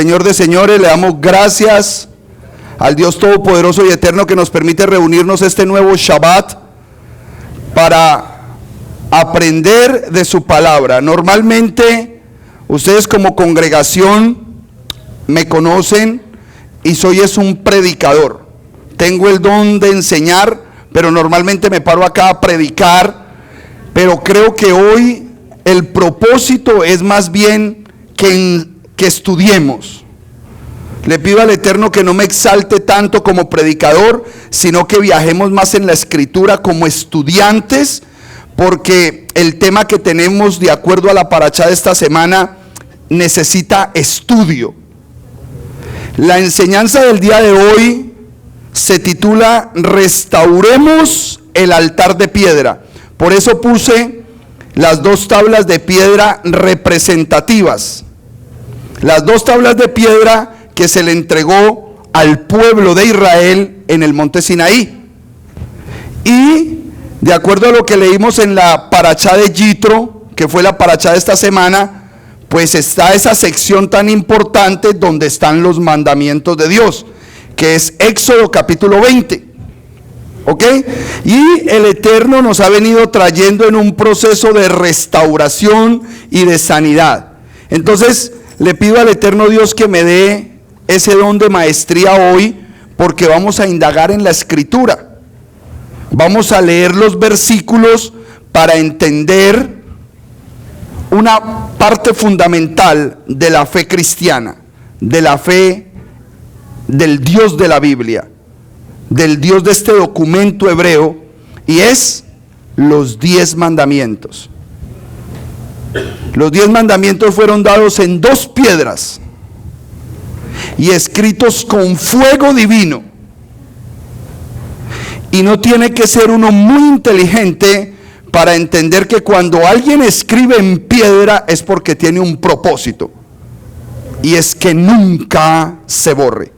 Señor de señores, le damos gracias al Dios Todopoderoso y Eterno que nos permite reunirnos este nuevo Shabbat para aprender de su palabra. Normalmente ustedes como congregación me conocen y soy un predicador. Tengo el don de enseñar, pero normalmente me paro acá a predicar. Pero creo que hoy el propósito es más bien que estudiemos. Le pido al Eterno que no me exalte tanto como predicador, sino que viajemos más en la Escritura como estudiantes, porque el tema que tenemos de acuerdo a la parashá de esta semana necesita estudio. La enseñanza del día de hoy se titula Restauremos el altar de piedra. Por eso puse las dos tablas de piedra representativas. Las dos tablas de piedra que se le entregó al pueblo de Israel en el monte Sinaí. Y de acuerdo a lo que leímos en la parashá de Yitro, que fue la parashá de esta semana, pues está esa sección tan importante donde están los mandamientos de Dios, que es Éxodo capítulo 20. ¿Ok? Y el Eterno nos ha venido trayendo en un proceso de restauración y de sanidad. Entonces le pido al Eterno Dios que me dé ese don de maestría hoy, porque vamos a indagar en la Escritura. Vamos a leer los versículos para entender una parte fundamental de la fe cristiana, de la fe del Dios de la Biblia, del Dios de este documento hebreo, y es los 10 mandamientos. Los 10 mandamientos fueron dados en 2 piedras y escritos con fuego divino. Y no tiene que ser uno muy inteligente para entender que cuando alguien escribe en piedra es porque tiene un propósito, y es que nunca se borre.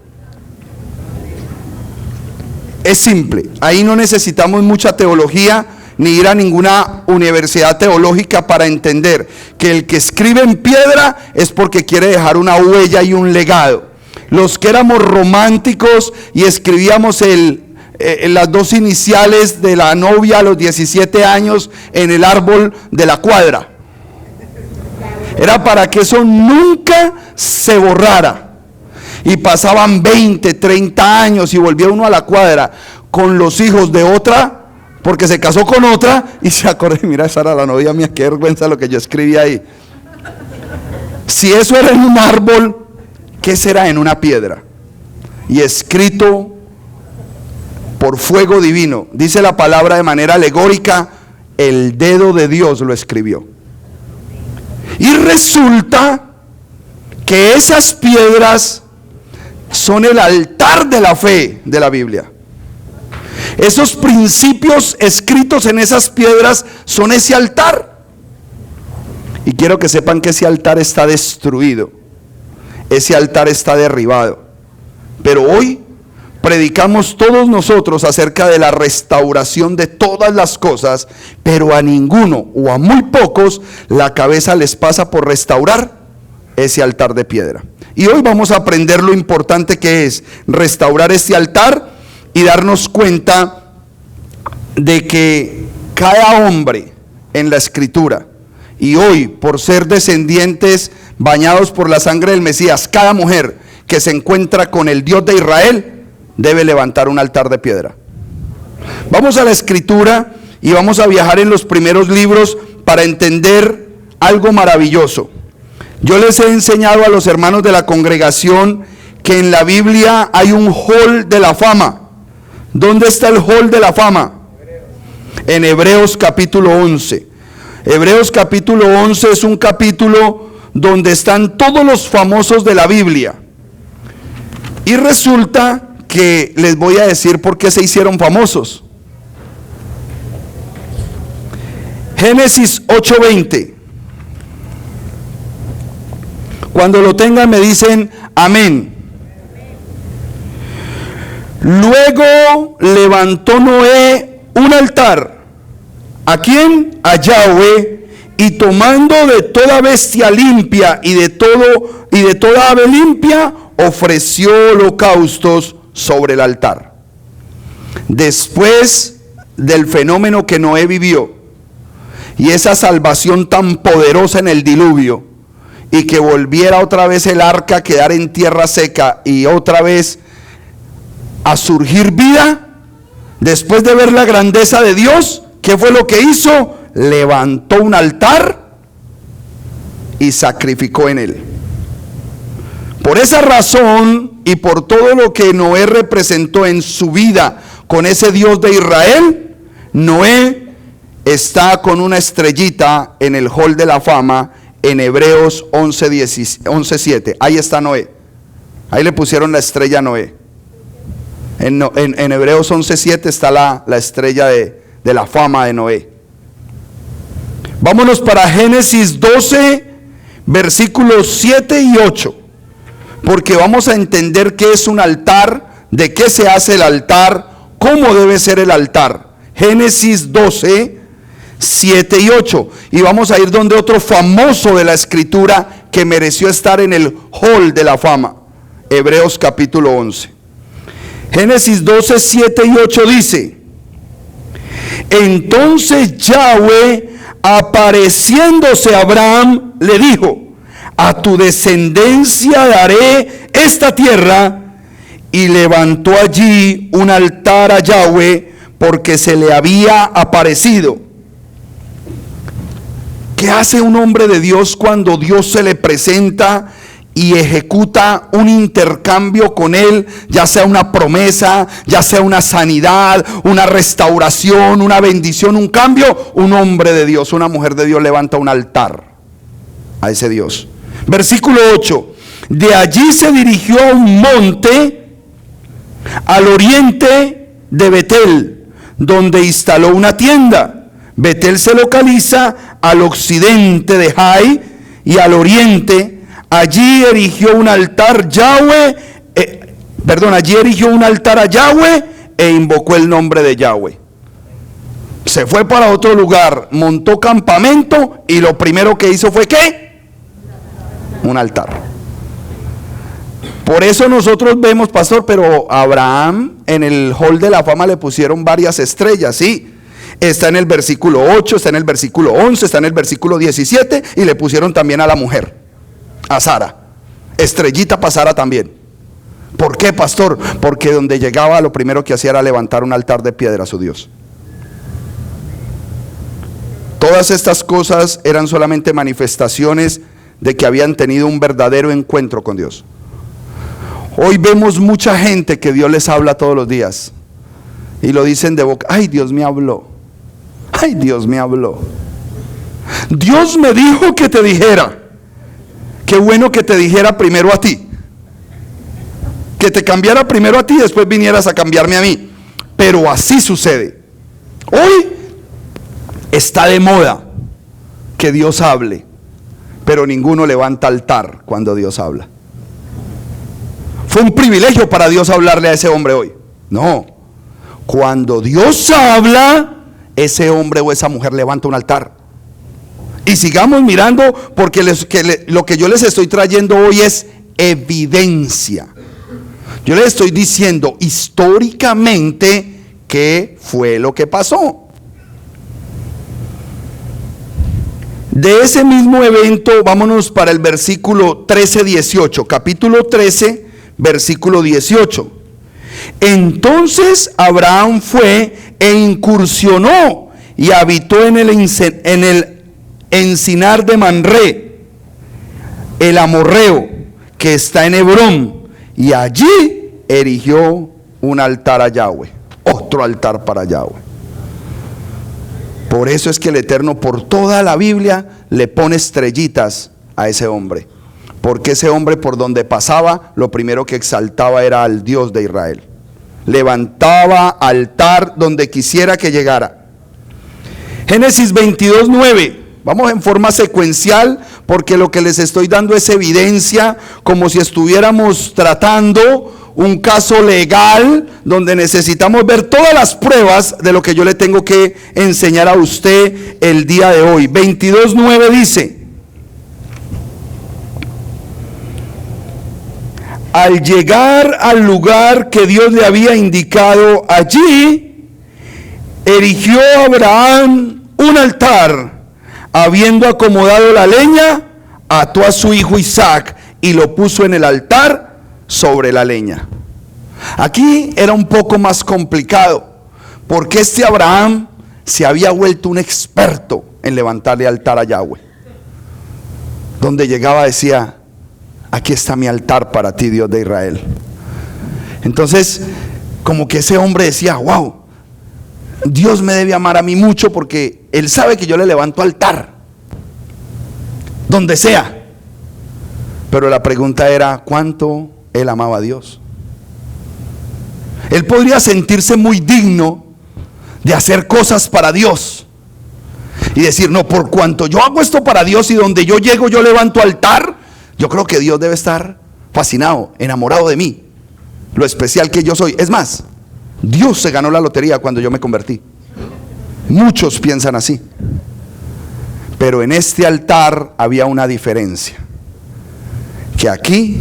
Es simple, ahí no necesitamos mucha teología ni ir a ninguna universidad teológica para entender que el que escribe en piedra es porque quiere dejar una huella y un legado. Los que éramos románticos y escribíamos las 2 iniciales de la novia a los 17 años en el árbol de la cuadra, era para que eso nunca se borrara. Y pasaban 20, 30 años y volvía uno a la cuadra con los hijos de otra, porque se casó con otra, y se acordó, mira, esa era la novia mía, qué vergüenza lo que yo escribí ahí. Si eso era en un árbol, ¿qué será en una piedra? Y escrito por fuego divino. Dice la palabra de manera alegórica, el dedo de Dios lo escribió. Y resulta que esas piedras son el altar de la fe de la Biblia. Esos principios escritos en esas piedras son ese altar. Y quiero que sepan que ese altar está destruido, ese altar está derribado. Pero hoy predicamos todos nosotros acerca de la restauración de todas las cosas, pero a ninguno o a muy pocos la cabeza les pasa por restaurar ese altar de piedra. Y hoy vamos a aprender lo importante que es restaurar este altar y darnos cuenta de que cada hombre en la Escritura, y hoy por ser descendientes bañados por la sangre del Mesías, cada mujer que se encuentra con el Dios de Israel debe levantar un altar de piedra. Vamos a la Escritura y vamos a viajar en los primeros libros para entender algo maravilloso. Yo les he enseñado a los hermanos de la congregación que en la Biblia hay un hall de la fama. ¿Dónde está el hall de la fama? En Hebreos capítulo 11. Hebreos capítulo 11 es un capítulo donde están todos los famosos de la Biblia. Y resulta que les voy a decir por qué se hicieron famosos. Génesis 8:20. Cuando lo tengan me dicen amén. Luego levantó Noé un altar. ¿A quién? A Yahweh, Y tomando de toda bestia limpia y de toda ave limpia, ofreció holocaustos sobre el altar. Después del fenómeno que Noé vivió y esa salvación tan poderosa en el diluvio, y que volviera otra vez el arca a quedar en tierra seca y otra vez a surgir vida, después de ver la grandeza de Dios, ¿qué fue lo que hizo? Levantó un altar y sacrificó en él. Por esa razón y por todo lo que Noé representó en su vida con ese Dios de Israel, Noé está con una estrellita en el hall de la fama en Hebreos 11:7. Ahí está Noé. Ahí le pusieron la estrella a Noé. En Hebreos 11:7 está la estrella de la fama de Noé. Vámonos para Génesis 12, versículos 7 y 8. Porque vamos a entender qué es un altar, de qué se hace el altar, cómo debe ser el altar. Génesis 12, 7 y 8. Y vamos a ir donde otro famoso de la escritura que mereció estar en el hall de la fama. Hebreos capítulo 11. Génesis 12, 7 y 8 dice: entonces Yahweh, apareciéndose a Abraham, le dijo: a tu descendencia daré esta tierra. Y levantó allí un altar a Yahweh, porque se le había aparecido. ¿Qué hace un hombre de Dios cuando Dios se le presenta y ejecuta un intercambio con él? Ya sea una promesa, ya sea una sanidad, una restauración, una bendición, un cambio. Un hombre de Dios, una mujer de Dios levanta un altar a ese Dios. Versículo 8. De allí se dirigió a un monte al oriente de Betel, donde instaló una tienda. Betel se localiza al occidente de Jai y al oriente. Allí erigió un altar allí erigió un altar a Yahweh e invocó el nombre de Yahweh. Se fue para otro lugar, montó campamento y lo primero que hizo fue ¿qué? Un altar. Por eso nosotros vemos, pastor, pero a Abraham en el hall de la fama le pusieron varias estrellas, sí. Está en el versículo 8, está en el versículo 11, está en el versículo 17 y le pusieron también a la mujer, a Sara. Estrellita para Sara también. ¿Por qué, pastor? Porque donde llegaba lo primero que hacía era levantar un altar de piedra a su Dios. Todas estas cosas eran solamente manifestaciones de que habían tenido un verdadero encuentro con Dios. Hoy vemos mucha gente que Dios les habla todos los días y lo dicen de boca: ay, Dios me habló, ay, Dios me habló, Dios me dijo que te dijera. Qué bueno que te dijera primero a ti, que te cambiara primero a ti y después vinieras a cambiarme a mí. Pero así sucede. Hoy está de moda que Dios hable, pero ninguno levanta altar cuando Dios habla. Fue un privilegio para Dios hablarle a ese hombre hoy. No, cuando Dios habla, ese hombre o esa mujer levanta un altar. Y sigamos mirando, porque lo que yo les estoy trayendo hoy es evidencia. Yo les estoy diciendo históricamente qué fue lo que pasó. De ese mismo evento, vámonos para el versículo 13-18, capítulo 13, versículo 18. Entonces Abraham fue e incursionó y habitó en el encinar de Manré, el amorreo, que está en Hebrón, y allí erigió un altar a Yahweh, otro altar para Yahweh. Por eso es que el Eterno por toda la Biblia le pone estrellitas a ese hombre, porque ese hombre por donde pasaba lo primero que exaltaba era al Dios de Israel. Levantaba altar donde quisiera que llegara. Génesis 22:9. Vamos en forma secuencial, porque lo que les estoy dando es evidencia, como si estuviéramos tratando un caso legal donde necesitamos ver todas las pruebas de lo que yo le tengo que enseñar a usted el día de hoy. 22:9 dice: al llegar al lugar que Dios le había indicado, allí erigió Abraham un altar. Habiendo acomodado la leña, ató a su hijo Isaac y lo puso en el altar sobre la leña. Aquí era un poco más complicado, porque este Abraham se había vuelto un experto en levantarle altar a Yahweh. Donde llegaba decía: aquí está mi altar para ti, Dios de Israel. Entonces, como que ese hombre decía: wow, Dios me debe amar a mí mucho, porque Él sabe que yo le levanto altar donde sea. Pero la pregunta era: ¿cuánto él amaba a Dios? Él podría sentirse muy digno de hacer cosas para Dios y decir: no, por cuanto yo hago esto para Dios y donde yo llego yo levanto altar, yo creo que Dios debe estar fascinado, enamorado de mí, lo especial que yo soy. Es más, Dios se ganó la lotería cuando yo me convertí. Muchos piensan así. Pero en este altar había una diferencia, que aquí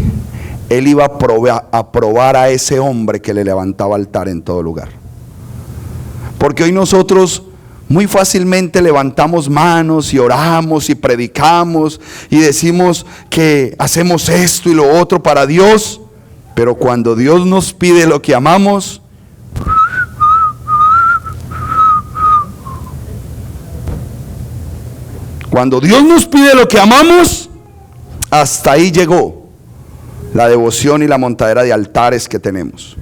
él iba a probar a ese hombre que le levantaba altar en todo lugar. Porque hoy nosotros muy fácilmente levantamos manos y oramos y predicamos y decimos que hacemos esto y lo otro para Dios, pero cuando Dios nos pide lo que amamos, cuando Dios nos pide lo que amamos, hasta ahí llegó la devoción y la montadera de altares que tenemos.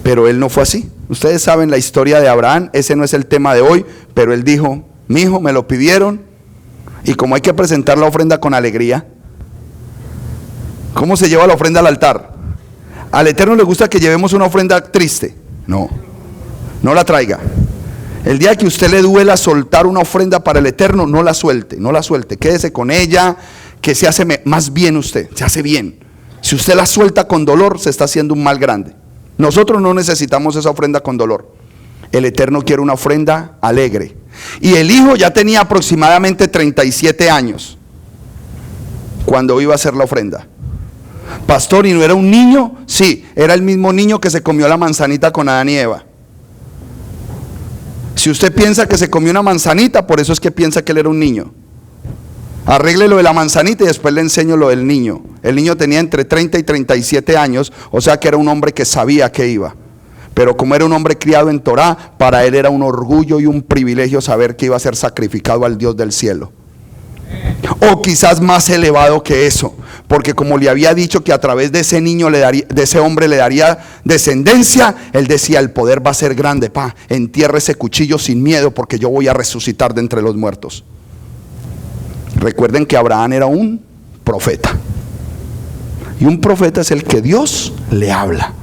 Pero él no fue así. Ustedes saben la historia de Abraham. Ese no es el tema de hoy, pero él dijo: mi hijo, me lo pidieron, y como hay que presentar la ofrenda con alegría, ¿cómo se lleva la ofrenda al altar? ¿Al Eterno le gusta que llevemos una ofrenda triste? No, no la traiga. El día que usted le duela soltar una ofrenda para el Eterno, no la suelte, no la suelte, quédese con ella, que se hace más bien usted, se hace bien. Si usted la suelta con dolor, se está haciendo un mal grande. Nosotros no necesitamos esa ofrenda con dolor. El Eterno quiere una ofrenda alegre. Y el hijo ya tenía aproximadamente 37 años cuando iba a hacer la ofrenda. Pastor, ¿y no era un niño? Sí, era el mismo niño que se comió la manzanita con Adán y Eva. Si usted piensa que se comió una manzanita, por eso es que piensa que él era un niño. Arregle lo de la manzanita y después le enseño lo del niño. El niño tenía entre 30 y 37 años, o sea que era un hombre que sabía que iba. Pero como era un hombre criado en Torá, para él era un orgullo y un privilegio saber que iba a ser sacrificado al Dios del cielo. O quizás más elevado que eso, porque como le había dicho que a través de ese niño de ese hombre le daría descendencia, él decía: el poder va a ser grande, entierre ese cuchillo sin miedo, porque yo voy a resucitar de entre los muertos. Recuerden que Abraham era un profeta, y un profeta es el que Dios le habla.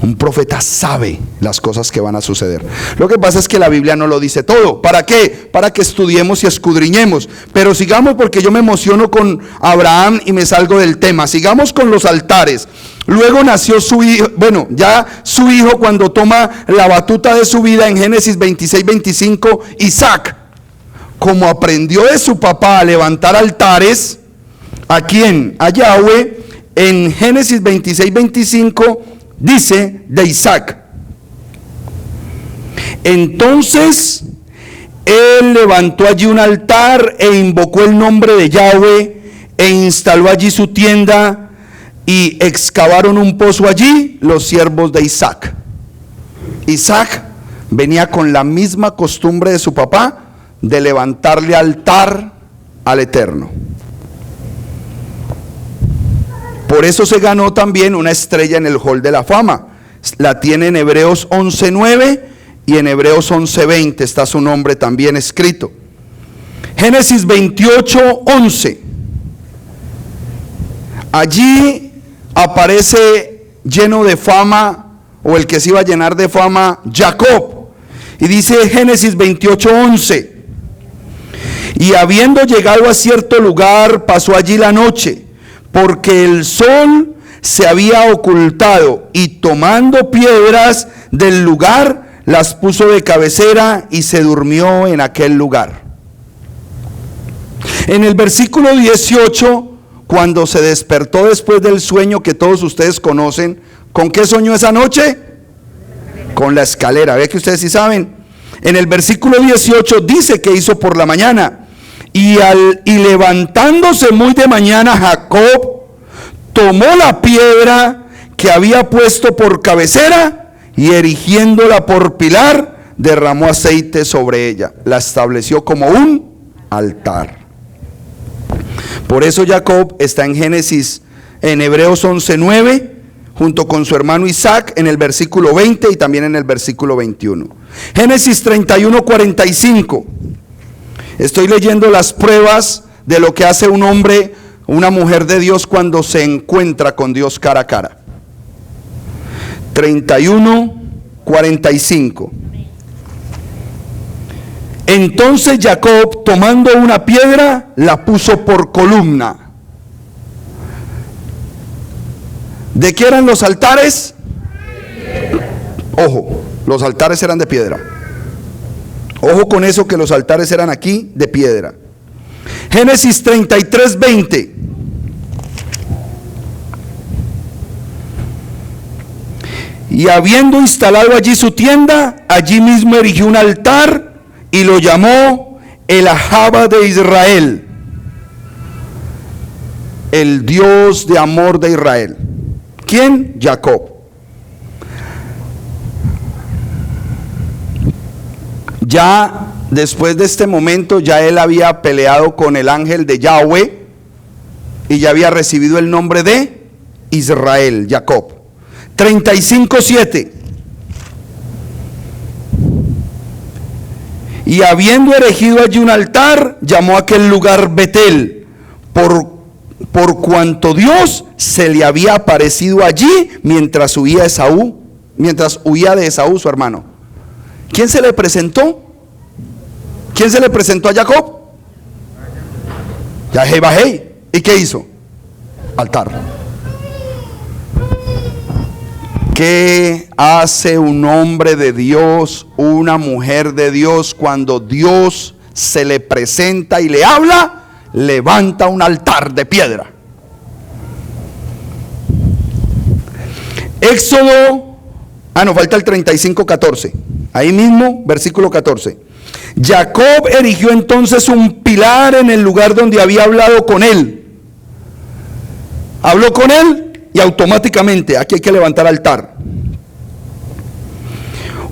Un profeta sabe las cosas que van a suceder. Lo que pasa es que la Biblia no lo dice todo. ¿Para qué? Para que estudiemos y escudriñemos. Pero sigamos, porque yo me emociono con Abraham y me salgo del tema. Sigamos con los altares. Luego nació su hijo, ya su hijo, cuando toma la batuta de su vida en Génesis 26-25, Isaac. Como aprendió de su papá a levantar altares, ¿a quién? A Yahweh. En Génesis 26-25 dice de Isaac: entonces él levantó allí un altar e invocó el nombre de Yahweh e instaló allí su tienda, y excavaron un pozo allí los siervos de Isaac. Isaac venía con la misma costumbre de su papá de levantarle altar al Eterno. Por eso se ganó también una estrella en el Hall de la Fama. La tiene en Hebreos 11:9 y en Hebreos 11:20 está su nombre también escrito. Génesis 28:11. Allí aparece lleno de fama, o el que se iba a llenar de fama, Jacob. Y dice Génesis 28:11: y habiendo llegado a cierto lugar, pasó allí la noche, porque el sol se había ocultado, y tomando piedras del lugar, las puso de cabecera y se durmió en aquel lugar. En el versículo 18, cuando se despertó después del sueño que todos ustedes conocen, ¿con qué soñó esa noche? Con la escalera. ¿Ve que ustedes sí saben? En el versículo 18 dice que hizo por la mañana. Y levantándose muy de mañana, Jacob tomó la piedra que había puesto por cabecera y erigiéndola por pilar, derramó aceite sobre ella. La estableció como un altar. Por eso Jacob está en Hebreos 11:9, junto con su hermano Isaac, en el versículo 20 y también en el versículo 21. Génesis 31:45. Estoy leyendo las pruebas de lo que hace un hombre, una mujer de Dios cuando se encuentra con Dios cara a cara. 31:45. Entonces Jacob, tomando una piedra, la puso por columna. ¿De qué eran los altares? Ojo, los altares eran de piedra. Ojo con eso, que los altares eran aquí de piedra. Génesis 33:20. Y habiendo instalado allí su tienda, allí mismo erigió un altar y lo llamó el Ahava de Israel, el Dios de amor de Israel. ¿Quién? Jacob. Ya después de este momento, ya él había peleado con el ángel de Yahweh y ya había recibido el nombre de Israel, Jacob. 35:7. Y habiendo erigido allí un altar, llamó a aquel lugar Betel, por cuanto Dios se le había aparecido allí mientras huía de Esaú, su hermano. ¿Quién se le presentó? ¿Quién se le presentó a Jacob? Yahweh. ¿Y qué hizo? Altar. ¿Qué hace un hombre de Dios, una mujer de Dios, cuando Dios se le presenta y le habla? Levanta un altar de piedra. Éxodo, nos falta el 35:14. Ahí mismo, versículo 14. Jacob erigió entonces un pilar en el lugar donde había hablado con él. Habló con él y automáticamente aquí hay que levantar altar.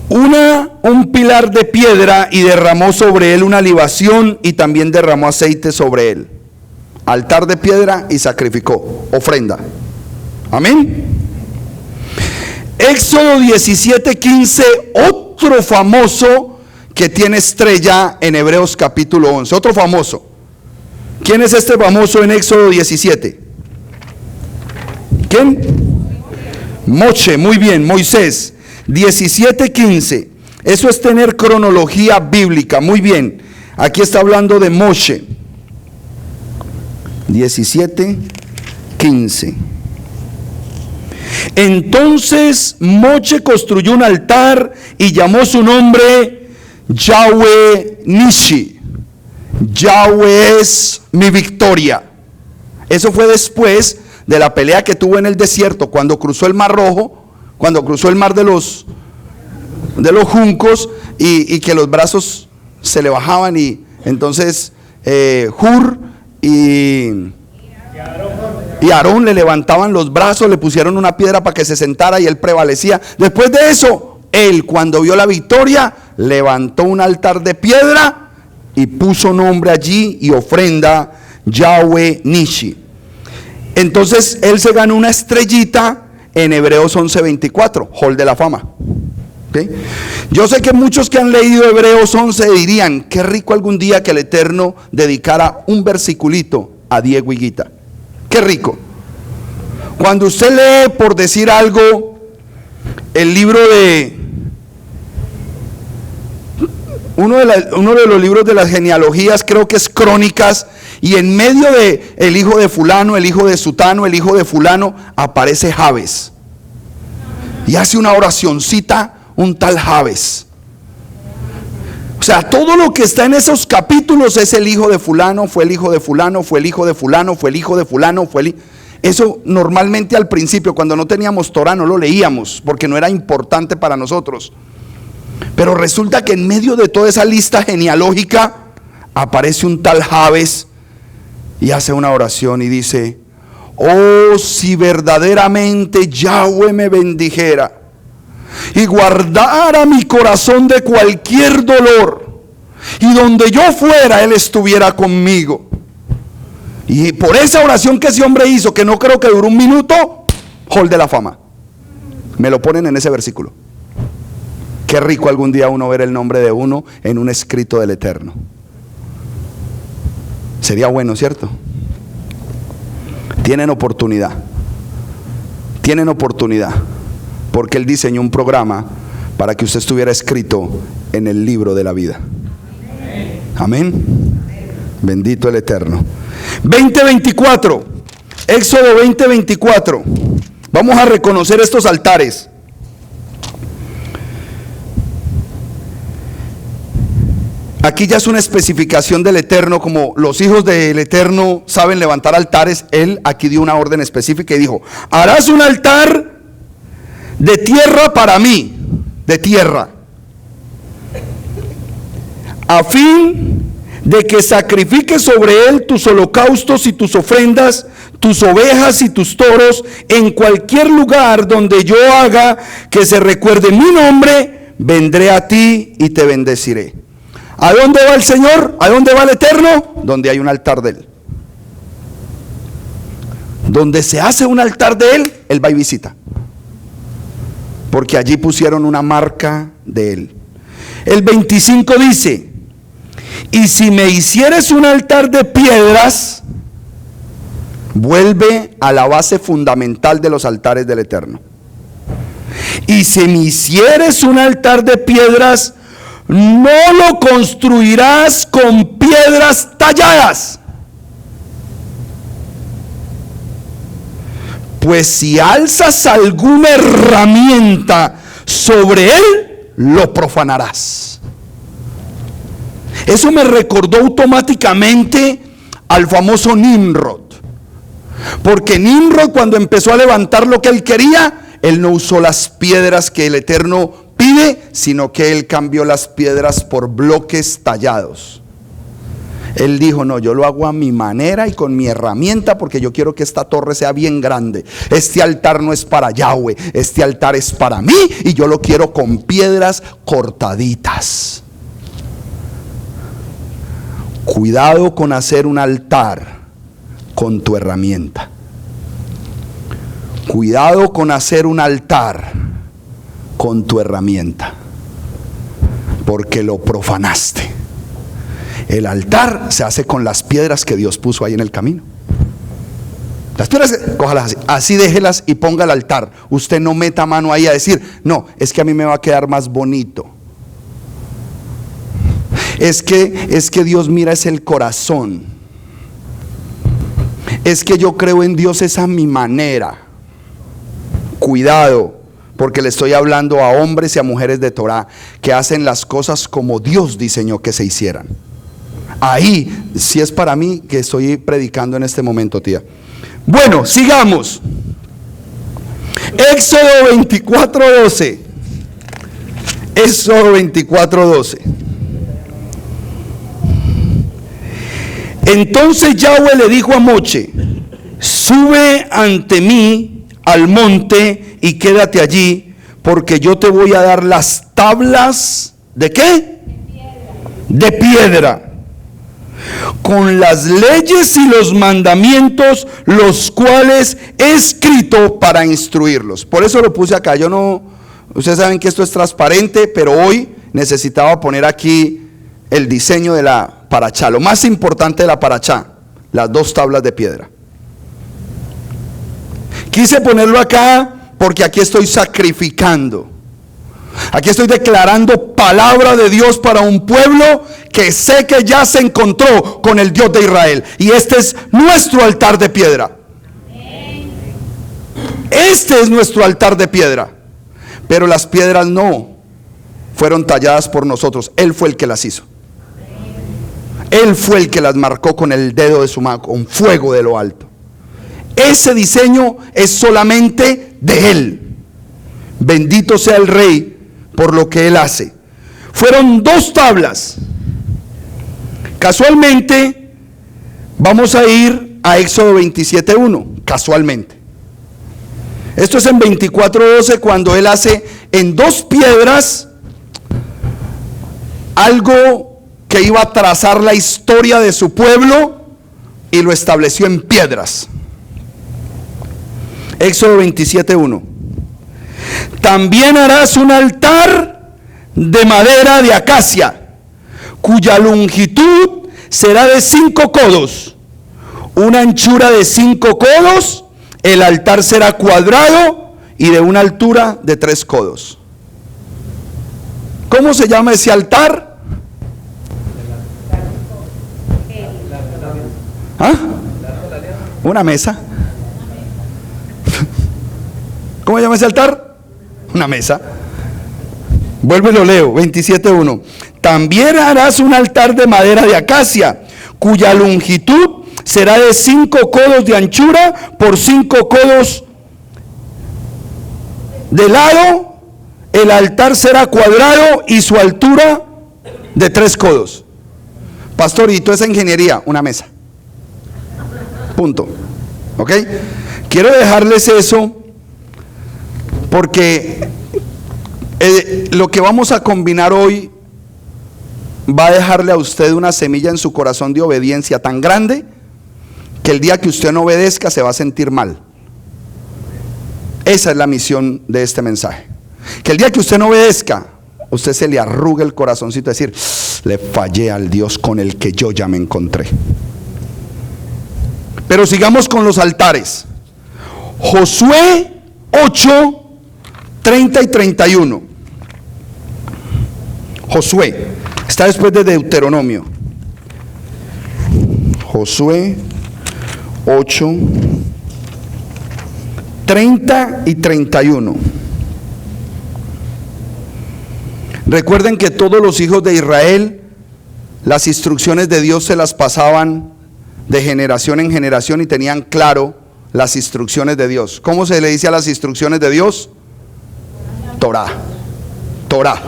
Un pilar de piedra, y derramó sobre él una libación y también derramó aceite sobre él. Altar de piedra y sacrificó, ofrenda. Amén. Éxodo 17:15, otro famoso que tiene estrella en Hebreos capítulo 11, otro famoso. ¿Quién es este famoso en Éxodo 17? ¿Quién? Moche, muy bien, Moisés. 17:15, eso es tener cronología bíblica, muy bien. Aquí está hablando de Moche. 17:15. Entonces Moche construyó un altar y llamó su nombre Yahweh Nishi. Yahweh es mi victoria. Eso fue después de la pelea que tuvo en el desierto, cuando cruzó el Mar Rojo, cuando cruzó el mar de los juncos, y que los brazos se le bajaban, y entonces Hur y Aarón le levantaban los brazos, le pusieron una piedra para que se sentara y él prevalecía. Después de eso, él, cuando vio la victoria, levantó un altar de piedra y puso nombre allí y ofrenda Yahweh Nishi. Entonces él se ganó una estrellita en Hebreos 11:24, Hall de la Fama. ¿Okay? Yo sé que muchos que han leído Hebreos 11 dirían: qué rico algún día que el Eterno dedicara un versiculito a Diego Higuita. Qué rico. Cuando usted lee, por decir algo, el libro uno de los libros de las genealogías, creo que es Crónicas, y en medio de el hijo de fulano, el hijo de sutano, el hijo de fulano, aparece Jabes. Y hace una oracioncita un tal Jabes. O sea, todo lo que está en esos capítulos es el hijo de fulano, fue el hijo de fulano, fue el hijo de fulano, fue el hijo de fulano, Eso normalmente al principio, cuando no teníamos Torah, no lo leíamos, porque no era importante para nosotros. Pero resulta que en medio de toda esa lista genealógica, aparece un tal Jabes y hace una oración y dice: oh, si verdaderamente Yahweh me bendijera y guardara mi corazón de cualquier dolor, y donde yo fuera, Él estuviera conmigo. Y por esa oración que ese hombre hizo, que no creo que duró un minuto, Hall de la fama. Me lo ponen en ese versículo. Qué rico algún día uno ver el nombre de uno en un escrito del Eterno. Sería bueno, ¿cierto? Tienen oportunidad, porque Él diseñó un programa para que usted estuviera escrito en el libro de la vida. Amén. Bendito el Eterno. 20:24, Éxodo 20:24. Vamos a reconocer estos altares. Aquí ya es una especificación del Eterno. Como los hijos del Eterno saben levantar altares, Él aquí dio una orden específica y dijo: harás un altar de tierra para mí, de tierra, a fin de que sacrifiques sobre él tus holocaustos y tus ofrendas, tus ovejas y tus toros, en cualquier lugar donde yo haga que se recuerde mi nombre, vendré a ti y te bendeciré. ¿A dónde va el Señor? ¿A dónde va el Eterno? Donde hay un altar de Él. Donde se hace un altar de Él, Él va y visita. Porque allí pusieron una marca de Él. El 25 dice: y si me hicieres un altar de piedras, vuelve a la base fundamental de los altares del Eterno. Y si me hicieres un altar de piedras, no lo construirás con piedras talladas, pues si alzas alguna herramienta sobre él, lo profanarás. Eso me recordó automáticamente al famoso Nimrod, porque Nimrod, cuando empezó a levantar lo que él quería, él no usó las piedras que el Eterno pide, sino que él cambió las piedras por bloques tallados. Él dijo: no, yo lo hago a mi manera y con mi herramienta, porque yo quiero que esta torre sea bien grande. Este altar no es para Yahweh, este altar es para mí, y yo lo quiero con piedras cortaditas. Cuidado con hacer un altar con tu herramienta. Cuidado con hacer un altar con tu herramienta, porque lo profanaste. El altar se hace con las piedras que Dios puso ahí en el camino. Las piedras, cójalas así, déjelas y ponga el altar. Usted no meta mano ahí a decir: no, es que a mí me va a quedar más bonito. Es que Dios mira es el corazón. Es que yo creo en Dios, es a mi manera. Cuidado, porque le estoy hablando a hombres y a mujeres de Torah que hacen las cosas como Dios diseñó que se hicieran. Ahí sí es para mí que estoy predicando en este momento, tía. Bueno, sigamos. Éxodo 24:12. Éxodo 24:12. Entonces Yahweh le dijo a Moche: sube ante mí al monte y quédate allí, porque yo te voy a dar las tablas ¿de qué? De piedra, con las leyes y los mandamientos, los cuales he escrito para instruirlos. Por eso lo puse acá. Yo no, ustedes saben que esto es transparente, pero hoy necesitaba poner aquí el diseño de la parachá, lo más importante de la parachá, las dos tablas de piedra. Quise ponerlo acá porque aquí estoy sacrificando Aquí estoy declarando palabra de Dios para un pueblo que sé que ya se encontró con el Dios de Israel. Y este es nuestro altar de piedra. Este es nuestro altar de piedra. Pero las piedras no fueron talladas por nosotros. Él fue el que las hizo. Él fue el que las marcó con el dedo de su mano, con fuego de lo alto. Ese diseño es solamente de Él. Bendito sea el Rey por lo que Él hace. Fueron 2 tablas. Casualmente vamos a ir a Éxodo 27:1. Casualmente. Esto es en 24:12, cuando Él hace en 2 piedras algo que iba a trazar la historia de su pueblo, y lo estableció en piedras. Éxodo 27:1. También harás un altar de madera de acacia, cuya longitud será de 5 codos, una anchura de 5 codos, el altar será cuadrado y de una altura de 3 codos. ¿Cómo se llama ese altar? ¿Ah? Una mesa. ¿Cómo se llama ese altar? Una mesa. Vuelvo y lo leo, 27:1. También harás un altar de madera de acacia, cuya longitud será de 5 codos de anchura por 5 codos de lado. El altar será cuadrado y su altura de 3 codos. Pastor, y toda esa ingeniería, una mesa. Punto. ¿Ok? Quiero dejarles eso porque lo que vamos a combinar hoy va a dejarle a usted una semilla en su corazón de obediencia tan grande que el día que usted no obedezca se va a sentir mal. Esa es la misión de este mensaje. Que el día que usted no obedezca, usted se le arrugue el corazoncito, decir, le fallé al Dios con el que yo ya me encontré. Pero sigamos con los altares. Josué 8, 30 y 31. Josué está después de Deuteronomio. Josué 8, 30 y 31. Recuerden que todos los hijos de Israel, las instrucciones de Dios se las pasaban de generación en generación y tenían claro las instrucciones de Dios. ¿Cómo se le dice a las instrucciones de Dios? Torá. Torá.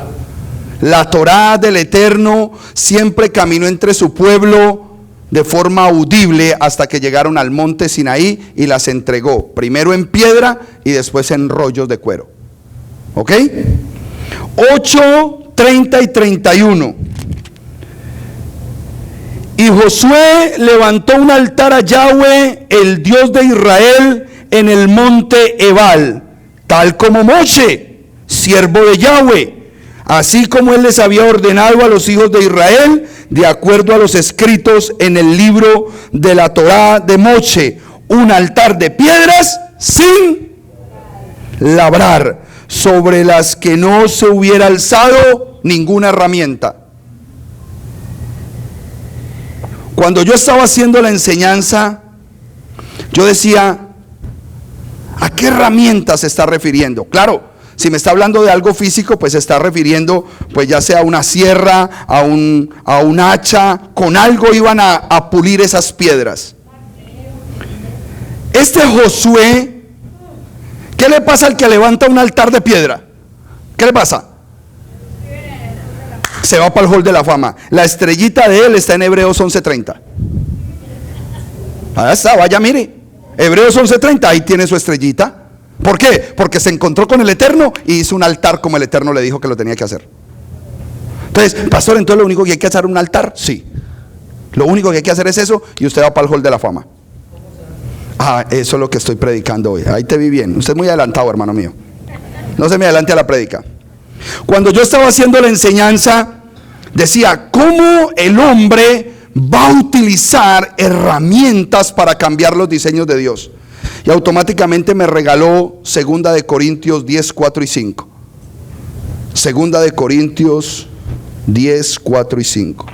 La Torá del Eterno siempre caminó entre su pueblo de forma audible hasta que llegaron al monte Sinaí y las entregó, primero en piedra y después en rollos de cuero. ¿Ok? 8, 30 y 31. Y Josué levantó un altar a Yahweh, el Dios de Israel, en el monte Ebal, tal como Moshe, siervo de Yahweh, así como él les había ordenado a los hijos de Israel, de acuerdo a los escritos en el libro de la Torá de Moshe, un altar de piedras sin labrar, sobre las que no se hubiera alzado ninguna herramienta. Cuando yo estaba haciendo la enseñanza, yo decía, ¿a qué herramientas se está refiriendo? Claro, si me está hablando de algo físico, pues se está refiriendo, pues ya sea a una sierra, a un hacha, con algo iban a pulir esas piedras. Este Josué, ¿qué le pasa al que levanta un altar de piedra? ¿Qué le pasa? Se va para el hall de la fama. La estrellita de él está en Hebreos 11:30. Ahí está, vaya, mire. Hebreos 11:30, ahí tiene su estrellita. ¿Por qué? Porque se encontró con el Eterno y hizo un altar como el Eterno le dijo que lo tenía que hacer. Entonces, pastor, entonces lo único que hay que hacer es un altar. Sí. Lo único que hay que hacer es eso y usted va para el hall de la fama. Ah, eso es lo que estoy predicando hoy. Ahí te vi bien. Usted es muy adelantado, hermano mío. No se me adelante a la prédica. Cuando yo estaba haciendo la enseñanza, decía, ¿cómo el hombre va a utilizar herramientas para cambiar los diseños de Dios? Y automáticamente me regaló 2 Corintios 10, 4 y 5. Segunda de Corintios 10, 4 y 5.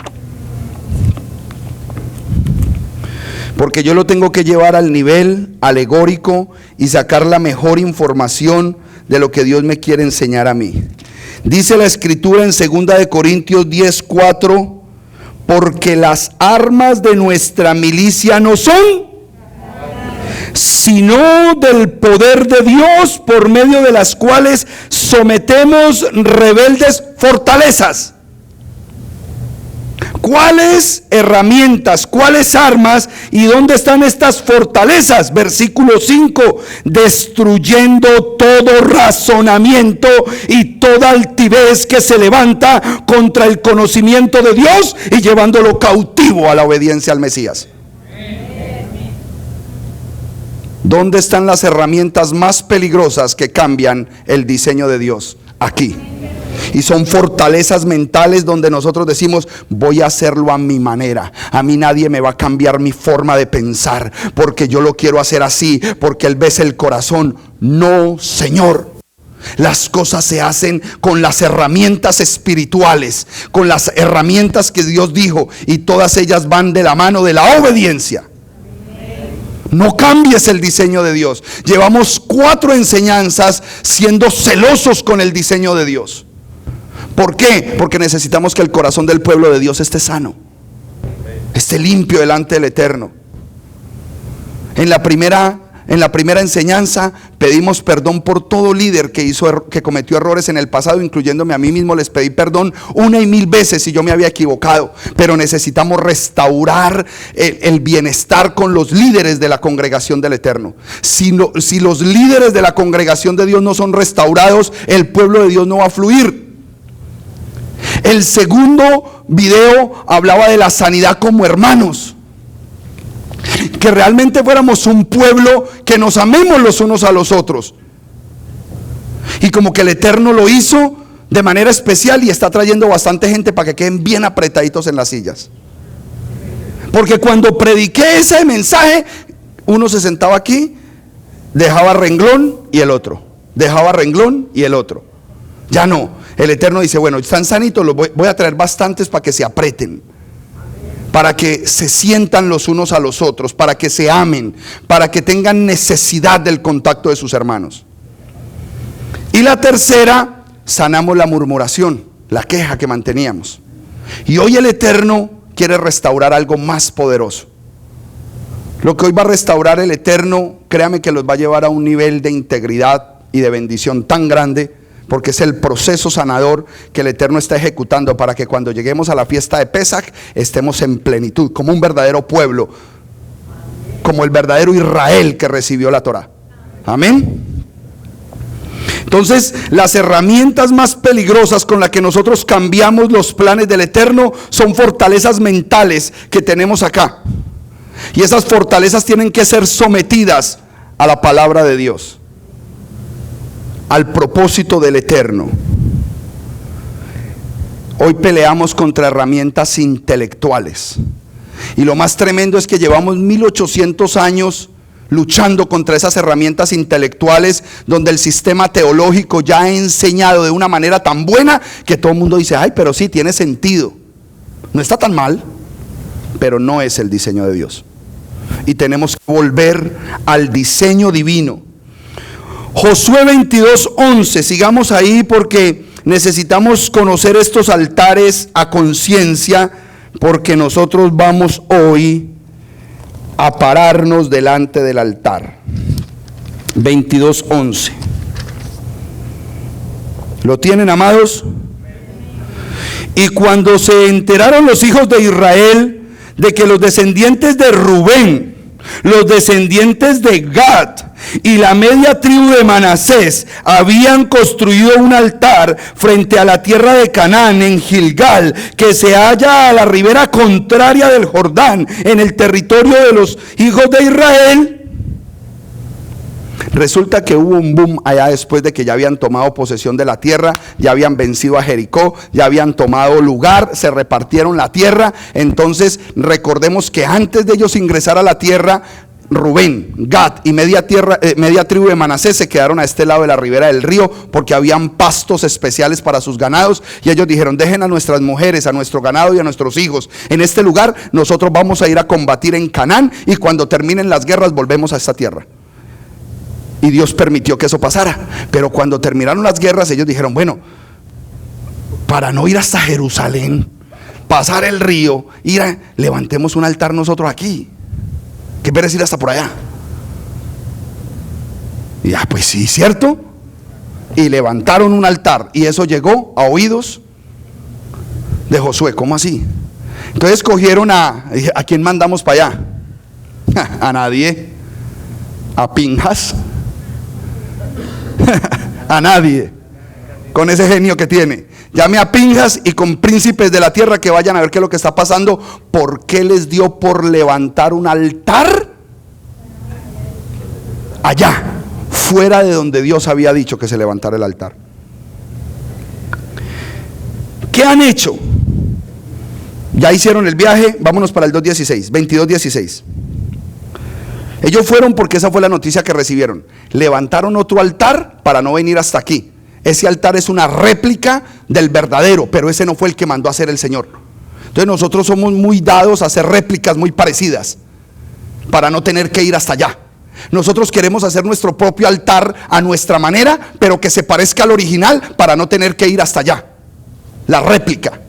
Porque yo lo tengo que llevar al nivel alegórico y sacar la mejor información de lo que Dios me quiere enseñar a mí. Dice la escritura en segunda de Corintios 10, 4, porque las armas de nuestra milicia no son sino del poder de Dios, por medio de las cuales sometemos rebeldes fortalezas. ¿Cuáles herramientas, cuáles armas y dónde están estas fortalezas? Versículo 5, destruyendo todo razonamiento y toda altivez que se levanta contra el conocimiento de Dios y llevándolo cautivo a la obediencia al Mesías. ¿Dónde están las herramientas más peligrosas que cambian el diseño de Dios? Aquí. Y son fortalezas mentales donde nosotros decimos, voy a hacerlo a mi manera. A mí nadie me va a cambiar mi forma de pensar, porque yo lo quiero hacer así, porque Él ves el corazón. No, Señor. Las cosas se hacen con las herramientas espirituales, con las herramientas que Dios dijo, y todas ellas van de la mano de la obediencia. No cambies el diseño de Dios. Llevamos 4 enseñanzas siendo celosos con el diseño de Dios. ¿Por qué? Porque necesitamos que el corazón del pueblo de Dios esté sano, esté limpio delante del Eterno. En la primera enseñanza pedimos perdón por todo líder que cometió errores en el pasado, incluyéndome a mí mismo. Les pedí perdón 1 y 1000 veces si yo me había equivocado, pero necesitamos restaurar el bienestar con los líderes de la congregación del Eterno. Si los líderes de la congregación de Dios no son restaurados, el pueblo de Dios no va a fluir. El segundo video hablaba de la sanidad como hermanos. Que realmente fuéramos un pueblo que nos amemos los unos a los otros. Y como que el Eterno lo hizo de manera especial y está trayendo bastante gente para que queden bien apretaditos en las sillas. Porque cuando prediqué ese mensaje, uno se sentaba aquí, dejaba renglón y el otro, dejaba renglón y el otro. Ya no. El Eterno dice, bueno, están sanitos, los voy a traer bastantes para que se aprieten, para que se sientan los unos a los otros, para que se amen, para que tengan necesidad del contacto de sus hermanos. Y la tercera, sanamos la murmuración, la queja que manteníamos. Y hoy el Eterno quiere restaurar algo más poderoso. Lo que hoy va a restaurar el Eterno, créame que los va a llevar a un nivel de integridad y de bendición tan grande, porque es el proceso sanador que el Eterno está ejecutando para que cuando lleguemos a la fiesta de Pesaj estemos en plenitud, como un verdadero pueblo, como el verdadero Israel que recibió la Torá. Amén. Entonces, las herramientas más peligrosas con las que nosotros cambiamos los planes del Eterno son fortalezas mentales que tenemos acá. Y esas fortalezas tienen que ser sometidas a la palabra de Dios, al propósito del Eterno. Hoy peleamos contra herramientas intelectuales. Y lo más tremendo es que llevamos 1800 años luchando contra esas herramientas intelectuales, donde el sistema teológico ya ha enseñado de una manera tan buena que todo el mundo dice, ay, pero sí, tiene sentido. No está tan mal, pero no es el diseño de Dios. Y tenemos que volver al diseño divino. Josué 22:11, sigamos ahí porque necesitamos conocer estos altares a conciencia, porque nosotros vamos hoy a pararnos delante del altar. 22:11. ¿Lo tienen, amados? Y cuando se enteraron los hijos de Israel de que los descendientes de Rubén, los descendientes de Gad y la media tribu de Manasés habían construido un altar frente a la tierra de Canaán en Gilgal, que se halla a la ribera contraria del Jordán, en el territorio de los hijos de Israel. Resulta que hubo un boom allá después de que ya habían tomado posesión de la tierra, ya habían vencido a Jericó, ya habían tomado lugar, se repartieron la tierra. Entonces recordemos que antes de ellos ingresar a la tierra, Rubén, Gad y media tribu de Manasés se quedaron a este lado de la ribera del río porque habían pastos especiales para sus ganados, y ellos dijeron: dejen a nuestras mujeres, a nuestro ganado y a nuestros hijos en este lugar, nosotros vamos a ir a combatir en Canaán y cuando terminen las guerras volvemos a esta tierra. Y Dios permitió que eso pasara. Pero cuando terminaron las guerras, ellos dijeron: bueno, para no ir hasta Jerusalén, pasar el río, levantemos un altar nosotros aquí. ¿Qué pereza ir hasta por allá? Y pues sí, ¿cierto? Y levantaron un altar, y eso llegó a oídos de Josué. ¿Cómo así? Entonces cogieron ¿a quién mandamos para allá? A nadie. A Pinjas. A nadie. Con ese genio que tiene. Llame a Pinjas y con príncipes de la tierra que vayan a ver qué es lo que está pasando. ¿Por qué les dio por levantar un altar allá, fuera de donde Dios había dicho que se levantara el altar? ¿Qué han hecho? Ya hicieron el viaje. Vámonos para el 22:16. Ellos fueron porque esa fue la noticia que recibieron. Levantaron otro altar para no venir hasta aquí. Ese altar es una réplica del verdadero, pero ese no fue el que mandó a hacer el Señor. Entonces nosotros somos muy dados a hacer réplicas muy parecidas para no tener que ir hasta allá. Nosotros queremos hacer nuestro propio altar a nuestra manera, pero que se parezca al original para no tener que ir hasta allá. La réplica,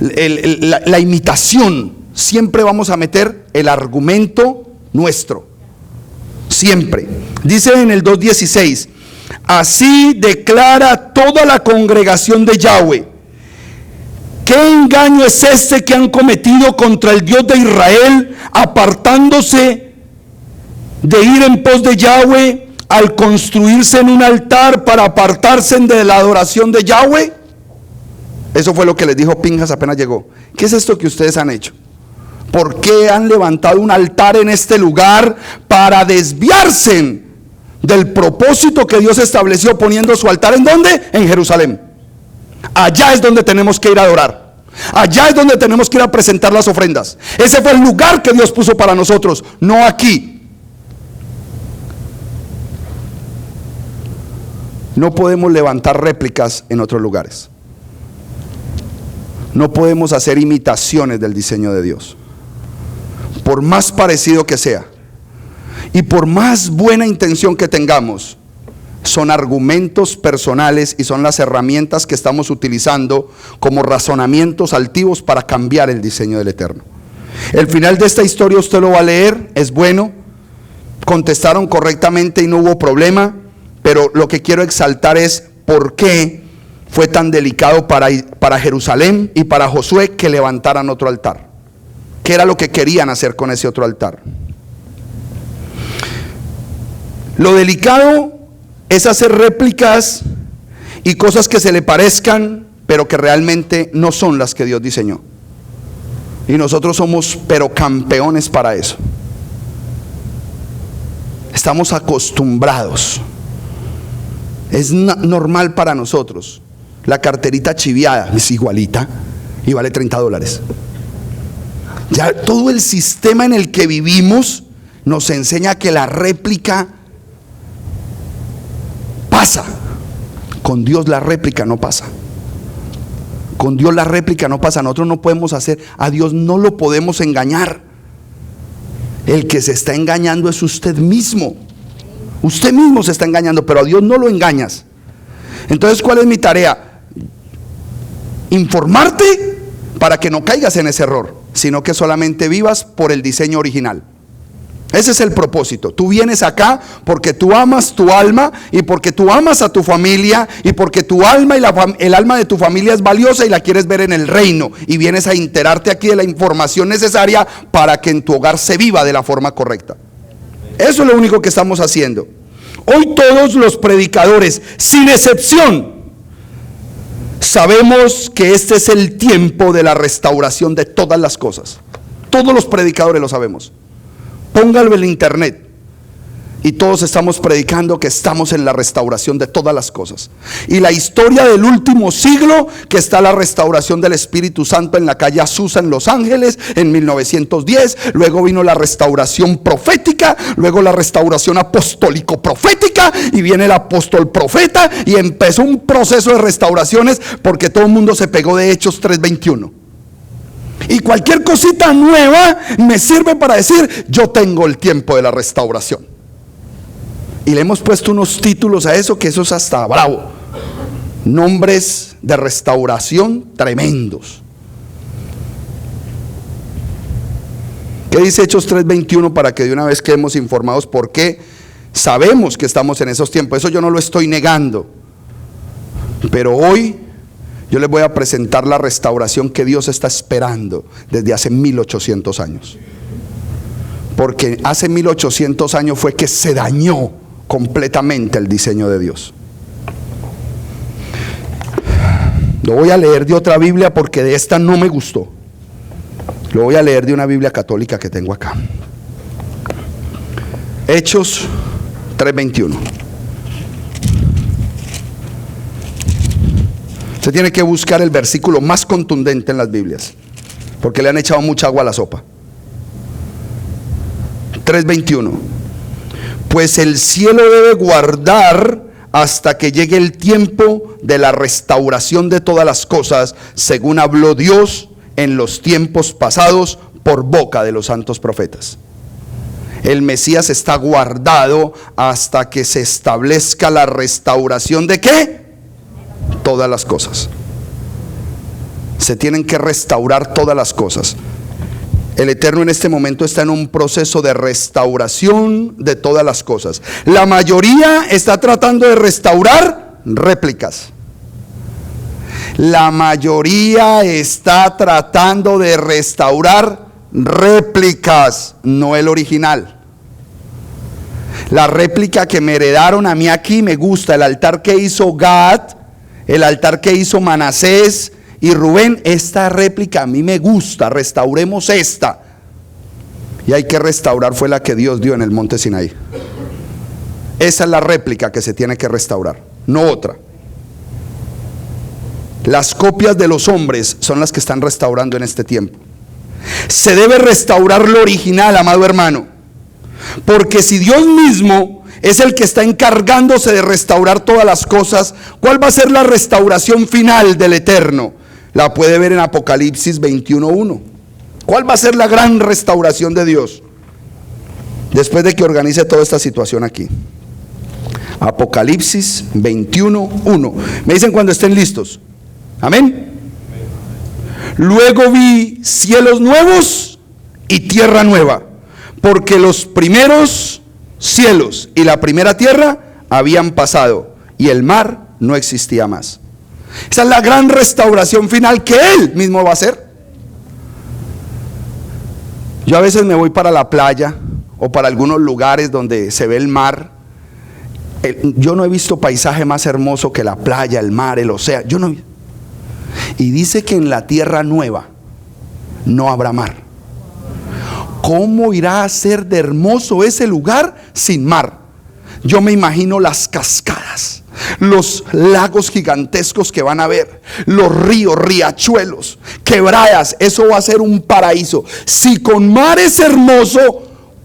la imitación. Siempre vamos a meter el argumento nuestro. Siempre. Dice en el 2:16: así declara toda la congregación de Yahweh: ¿qué engaño es este que han cometido contra el Dios de Israel, apartándose de ir en pos de Yahweh al construirse en un altar para apartarse de la adoración de Yahweh? Eso fue lo que les dijo Pinjas apenas llegó. ¿Qué es esto que ustedes han hecho? ¿Por qué han levantado un altar en este lugar para desviarse del propósito que Dios estableció poniendo su altar? ¿En dónde? En Jerusalén. Allá es donde tenemos que ir a adorar. Allá es donde tenemos que ir a presentar las ofrendas. Ese fue el lugar que Dios puso para nosotros, no aquí. No podemos levantar réplicas en otros lugares. No podemos hacer imitaciones del diseño de Dios, por más parecido que sea. Y por más buena intención que tengamos, son argumentos personales y son las herramientas que estamos utilizando como razonamientos altivos para cambiar el diseño del Eterno. El final de esta historia usted lo va a leer, es bueno. Contestaron correctamente y no hubo problema, pero lo que quiero exaltar es por qué fue tan delicado para Jerusalén y para Josué que levantaran otro altar. ¿Qué era lo que querían hacer con ese otro altar? Lo delicado es hacer réplicas y cosas que se le parezcan, pero que realmente no son las que Dios diseñó. Y nosotros somos pero campeones para eso. Estamos acostumbrados. Es normal para nosotros. La carterita chiviada es igualita y vale $30. Ya todo el sistema en el que vivimos nos enseña que la réplica pasa. Con Dios la réplica no pasa. Con Dios la réplica no pasa. Nosotros no podemos hacer, a Dios no lo podemos engañar. El que se está engañando es usted mismo. Usted mismo se está engañando, pero a Dios no lo engañas. Entonces, ¿cuál es mi tarea? Informarte para que no caigas en ese error, sino que solamente vivas por el diseño original. Ese es el propósito. Tú vienes acá porque tú amas tu alma y porque tú amas a tu familia y porque tu alma y el alma de tu familia es valiosa y la quieres ver en el reino, y vienes a enterarte aquí de la información necesaria para que en tu hogar se viva de la forma correcta. Eso es lo único que estamos haciendo. Hoy todos los predicadores, sin excepción, sabemos que este es el tiempo de la restauración de todas las cosas. Todos los predicadores lo sabemos. Póngalo en internet. Y todos estamos predicando que estamos en la restauración de todas las cosas. Y la historia del último siglo, que está la restauración del Espíritu Santo en la calle Azusa en Los Ángeles en 1910. Luego vino la restauración profética, luego la restauración apostólico profética, y viene el apóstol profeta, y empezó un proceso de restauraciones porque todo el mundo se pegó de Hechos 3:21. Y cualquier cosita nueva me sirve para decir: yo tengo el tiempo de la restauración. Y le hemos puesto unos títulos a eso, que eso es hasta bravo. Nombres de restauración tremendos. ¿Qué dice Hechos 3:21? Para que de una vez quedemos informados por qué sabemos que estamos en esos tiempos. Eso yo no lo estoy negando. Pero hoy yo les voy a presentar la restauración que Dios está esperando desde hace 1800 años. Porque hace 1800 años fue que se dañó completamente el diseño de Dios. Lo voy a leer de otra Biblia porque de esta no me gustó. Lo voy a leer de una Biblia católica que tengo acá. Hechos 3:21. Usted tiene que buscar el versículo más contundente en las Biblias, porque le han echado mucha agua a la sopa. 3:21. Pues el cielo debe guardar hasta que llegue el tiempo de la restauración de todas las cosas, según habló Dios en los tiempos pasados por boca de los santos profetas. El Mesías está guardado hasta que se establezca la restauración de ¿qué? Todas las cosas. Se tienen que restaurar todas las cosas. El Eterno en este momento está en un proceso de restauración de todas las cosas. La mayoría está tratando de restaurar réplicas. La mayoría está tratando de restaurar réplicas, no el original. La réplica que me heredaron a mí aquí me gusta. El altar que hizo Gad, el altar que hizo Manasés y Rubén, esta réplica a mí me gusta. Restauremos esta. Y hay que restaurar fue la que Dios dio en el monte Sinaí. Esa es la réplica que se tiene que restaurar, no otra. Las copias de los hombres son las que están restaurando en este tiempo. Se debe restaurar lo original, amado hermano, porque si Dios mismo es el que está encargándose de restaurar todas las cosas, ¿cuál va a ser la restauración final del Eterno? La puede ver en Apocalipsis 21:1. ¿Cuál va a ser la gran restauración de Dios después de que organice toda esta situación aquí? Apocalipsis 21:1. Me dicen cuando estén listos. Amén. Luego vi cielos nuevos y tierra nueva, porque los primeros cielos y la primera tierra habían pasado y el mar no existía más. Esa es la gran restauración final que Él mismo va a hacer. Yo a veces me voy para la playa o para algunos lugares donde se ve el mar. Yo no he visto paisaje más hermoso que la playa, el mar, el océano. Yo no. Y dice que en la tierra nueva no habrá mar. ¿Cómo irá a ser de hermoso ese lugar sin mar? Yo me imagino las cascadas, los lagos gigantescos que van a ver, los ríos, riachuelos, quebradas. Eso va a ser un paraíso. Si con mar es hermoso,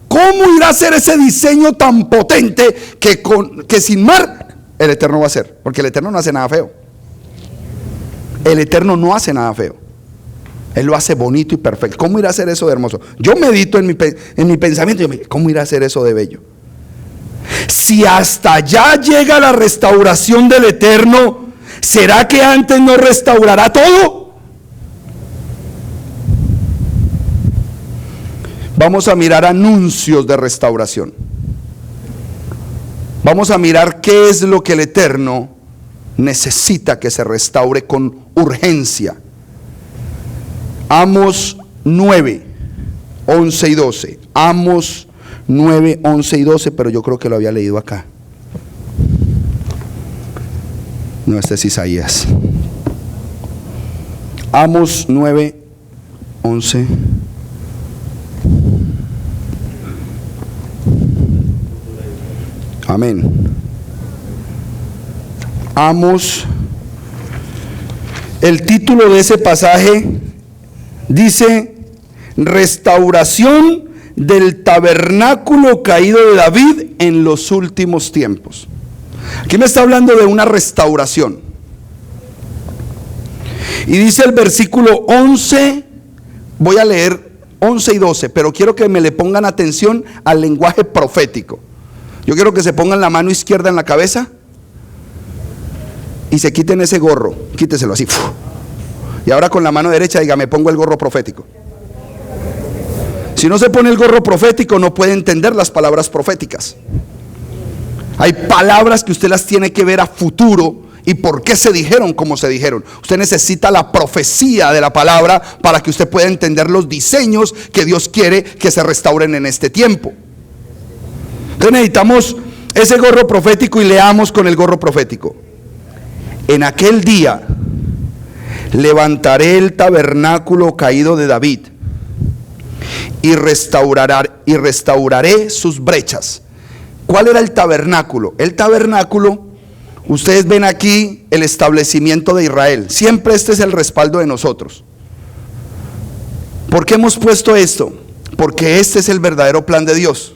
¿cómo irá a ser ese diseño tan potente que sin mar el Eterno va a hacer? Porque el Eterno no hace nada feo. El Eterno no hace nada feo. Él lo hace bonito y perfecto. ¿Cómo irá a ser eso de hermoso? Yo medito en mi pensamiento. ¿Cómo irá a ser eso de bello? Si hasta allá llega la restauración del Eterno, ¿será que antes no restaurará todo? Vamos a mirar anuncios de restauración. Vamos a mirar qué es lo que el Eterno necesita que se restaure con urgencia. Amos 9, 11 y 12. Amos 9, 11 y 12, pero yo creo que lo había leído acá. No, este es Isaías. Amos 9, 11. Amén. Amos, el título de ese pasaje dice: restauración del tabernáculo caído de David en los últimos tiempos. Aquí me está hablando de una restauración. Y dice el versículo 11, voy a leer 11 y 12, pero quiero que me le pongan atención al lenguaje profético. Yo quiero que se pongan la mano izquierda en la cabeza y se quiten ese gorro, quíteselo así. Y ahora con la mano derecha diga: me pongo el gorro profético. Si no se pone el gorro profético, no puede entender las palabras proféticas. Hay palabras que usted las tiene que ver a futuro y por qué se dijeron como se dijeron. Usted necesita la profecía de la palabra para que usted pueda entender los diseños que Dios quiere que se restauren en este tiempo. Entonces necesitamos ese gorro profético y leamos con el gorro profético. En aquel día levantaré el tabernáculo caído de David y restauraré sus brechas. ¿Cuál era el tabernáculo? El tabernáculo, ustedes ven aquí el establecimiento de Israel. Siempre este es el respaldo de nosotros. ¿Por qué hemos puesto esto? Porque este es el verdadero plan de Dios.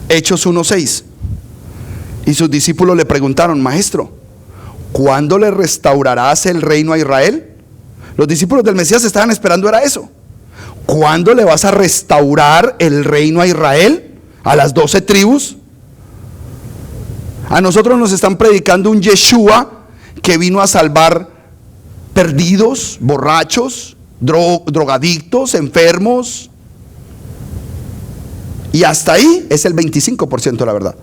Hechos 1:6. Y sus discípulos le preguntaron: maestro, ¿cuándo le restaurarás el reino a Israel? Los discípulos del Mesías estaban esperando era eso. ¿Cuándo le vas a restaurar el reino a Israel? ¿A las 12 tribus? A nosotros nos están predicando un Yeshua que vino a salvar perdidos, borrachos, drogadictos, enfermos. Y hasta ahí es el 25% de la verdad.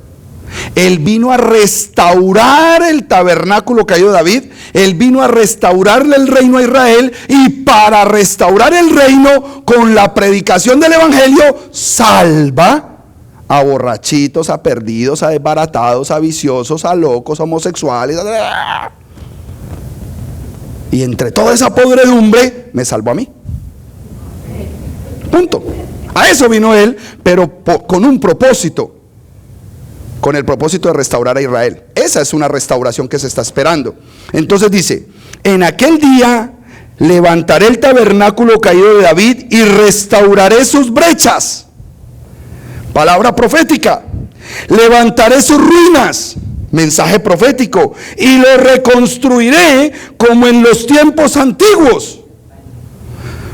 Él vino a restaurar el tabernáculo caído de David. Él vino a restaurarle el reino a Israel. Y para restaurar el reino, con la predicación del evangelio, salva a borrachitos, a perdidos, a desbaratados, a viciosos, a locos, a homosexuales. Y entre toda esa podredumbre me salvó a mí. Punto. A eso vino él, pero con un propósito. Con el propósito de restaurar a Israel. Esa es una restauración que se está esperando. Entonces dice: en aquel día levantaré el tabernáculo caído de David y restauraré sus brechas. Palabra profética. Levantaré sus ruinas. Mensaje profético. Y lo reconstruiré como en los tiempos antiguos,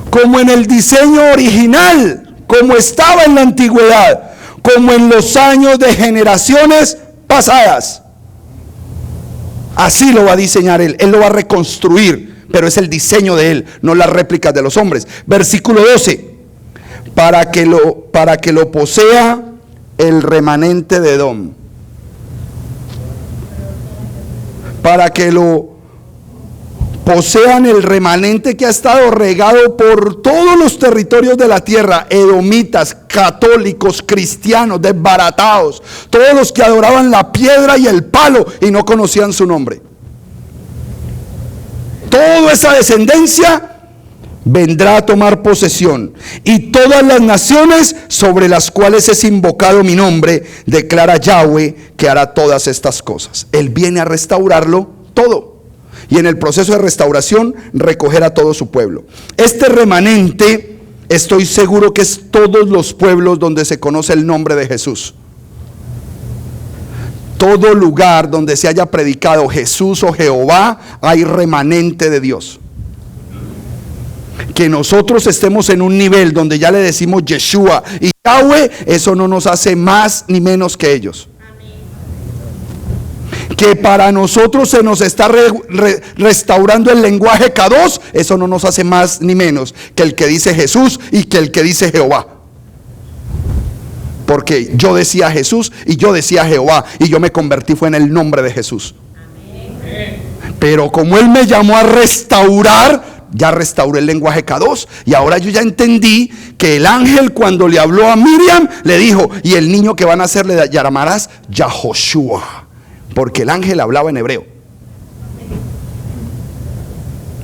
como en el diseño original, como estaba en la antigüedad, como en los años de generaciones pasadas. Así lo va a diseñar él. Él lo va a reconstruir, pero es el diseño de él, no las réplicas de los hombres. Versículo 12. Para que lo posea el remanente de Edom. Para que lo posean el remanente que ha estado regado por todos los territorios de la tierra: edomitas, católicos, cristianos, desbaratados, todos los que adoraban la piedra y el palo y no conocían su nombre. Toda esa descendencia vendrá a tomar posesión, y todas las naciones sobre las cuales es invocado mi nombre, declara Yahweh, que hará todas estas cosas. Él viene a restaurarlo todo, y en el proceso de restauración recoger a todo su pueblo. Este remanente, estoy seguro que es todos los pueblos donde se conoce el nombre de Jesús. Todo lugar donde se haya predicado Jesús o Jehová, hay remanente de Dios. Que nosotros estemos en un nivel donde ya le decimos Yeshua y Yahweh, eso no nos hace más ni menos que ellos. Que para nosotros se nos está restaurando el lenguaje Kadosh, eso no nos hace más ni menos que el que dice Jesús y que el que dice Jehová. Porque yo decía Jesús y yo decía Jehová, y yo me convertí fue en el nombre de Jesús. Pero como Él me llamó a restaurar, ya restauré el lenguaje Kadosh, y ahora yo ya entendí que el ángel, cuando le habló a Miriam, le dijo: y el niño que van a nacer le llamarás Yahoshua, porque el ángel hablaba en hebreo.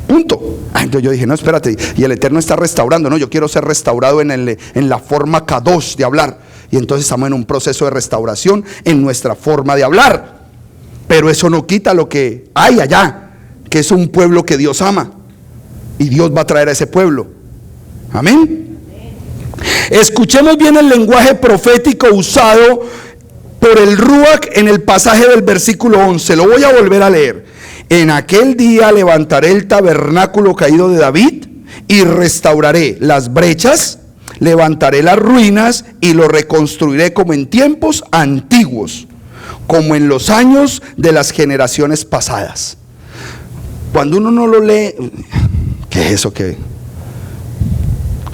Punto. Entonces yo dije: no, espérate, y el Eterno está restaurando. No, yo quiero ser restaurado en la forma Kadosh de hablar. Y entonces estamos en un proceso de restauración en nuestra forma de hablar. Pero eso no quita lo que hay allá, que es un pueblo que Dios ama. Y Dios va a traer a ese pueblo. Amén. Escuchemos bien el lenguaje profético usado por el Ruach en el pasaje del versículo 11. Lo voy a volver a leer. En aquel día levantaré el tabernáculo caído de David y restauraré las brechas, levantaré las ruinas y lo reconstruiré como en tiempos antiguos, como en los años de las generaciones pasadas. Cuando uno no lo lee, ¿qué es eso que?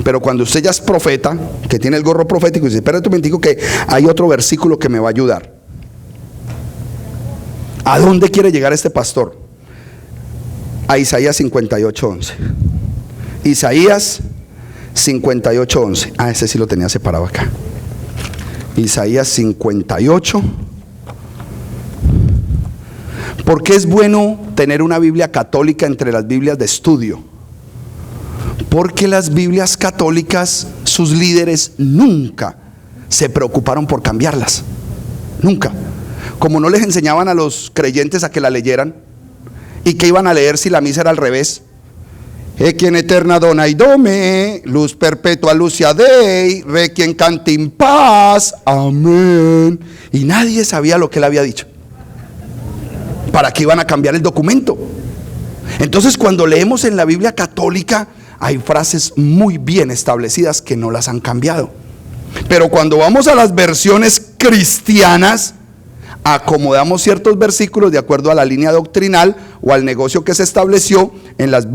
Pero cuando usted ya es profeta, que tiene el gorro profético, y dice, espérate un momentico que hay otro versículo que me va a ayudar. ¿A dónde quiere llegar este pastor? A Isaías 58:11. Isaías 58:11. Ah, ese sí lo tenía separado acá. Isaías 58. ¿Por qué es bueno tener una Biblia católica entre las Biblias de estudio? Porque las Biblias católicas, sus líderes nunca se preocuparon por cambiarlas. Nunca. Como no les enseñaban a los creyentes a que la leyeran, y que iban a leer si la misa era al revés. Quien eterna dona y dome, luz perpetua lucia dei, requiem canti in paz, amén. Y nadie sabía lo que él había dicho. ¿Para qué iban a cambiar el documento? Entonces, cuando leemos en la Biblia católica, hay frases muy bien establecidas que no las han cambiado. Pero cuando vamos a las versiones cristianas, acomodamos ciertos versículos de acuerdo a la línea doctrinal o al negocio que se estableció en las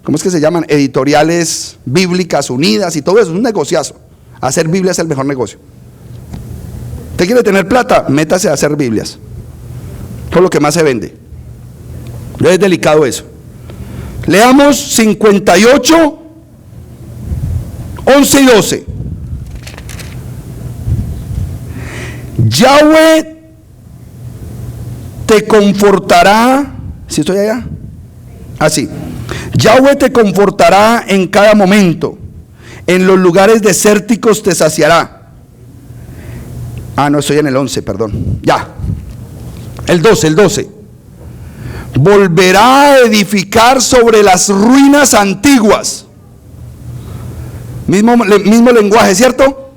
¿cómo es que se llaman? Editoriales bíblicas unidas y todo eso. Es un negociazo. Hacer Biblia es el mejor negocio. ¿Usted quiere tener plata? Métase a hacer Biblias. Por lo que más se vende. Es delicado eso. Leamos 58, 11 y 12. Yahweh te confortará. ¿Sí estoy allá? Así. Yahweh te confortará en cada momento. En los lugares desérticos te saciará. Ah, no, estoy en el 11, perdón. Ya. El 12. Volverá a edificar sobre las ruinas antiguas. Mismo lenguaje, ¿cierto?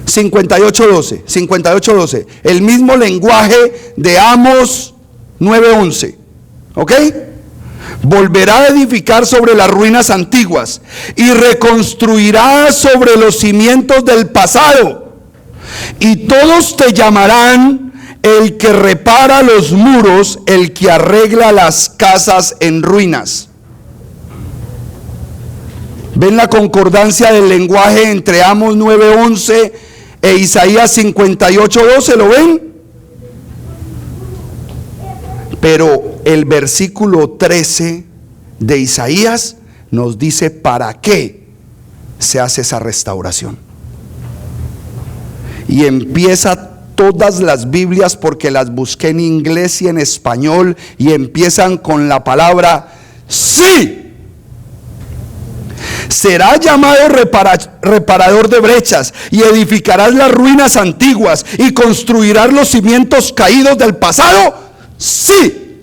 58:12. El mismo lenguaje de Amos 9:11. ¿Ok? Volverá a edificar sobre las ruinas antiguas y reconstruirá sobre los cimientos del pasado. Y todos te llamarán el que repara los muros, el que arregla las casas en ruinas. ¿Ven la concordancia del lenguaje entre Amos 9:11 e Isaías 58:12? ¿Lo ven? Pero el versículo 13 de Isaías nos dice para qué se hace esa restauración. Y empieza todas las Biblias, porque las busqué en inglés y en español, y empiezan con la palabra sí. Será llamado reparador de brechas, y edificarás las ruinas antiguas, y construirás los cimientos caídos del pasado. Sí.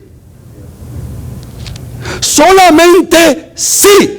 Solamente sí.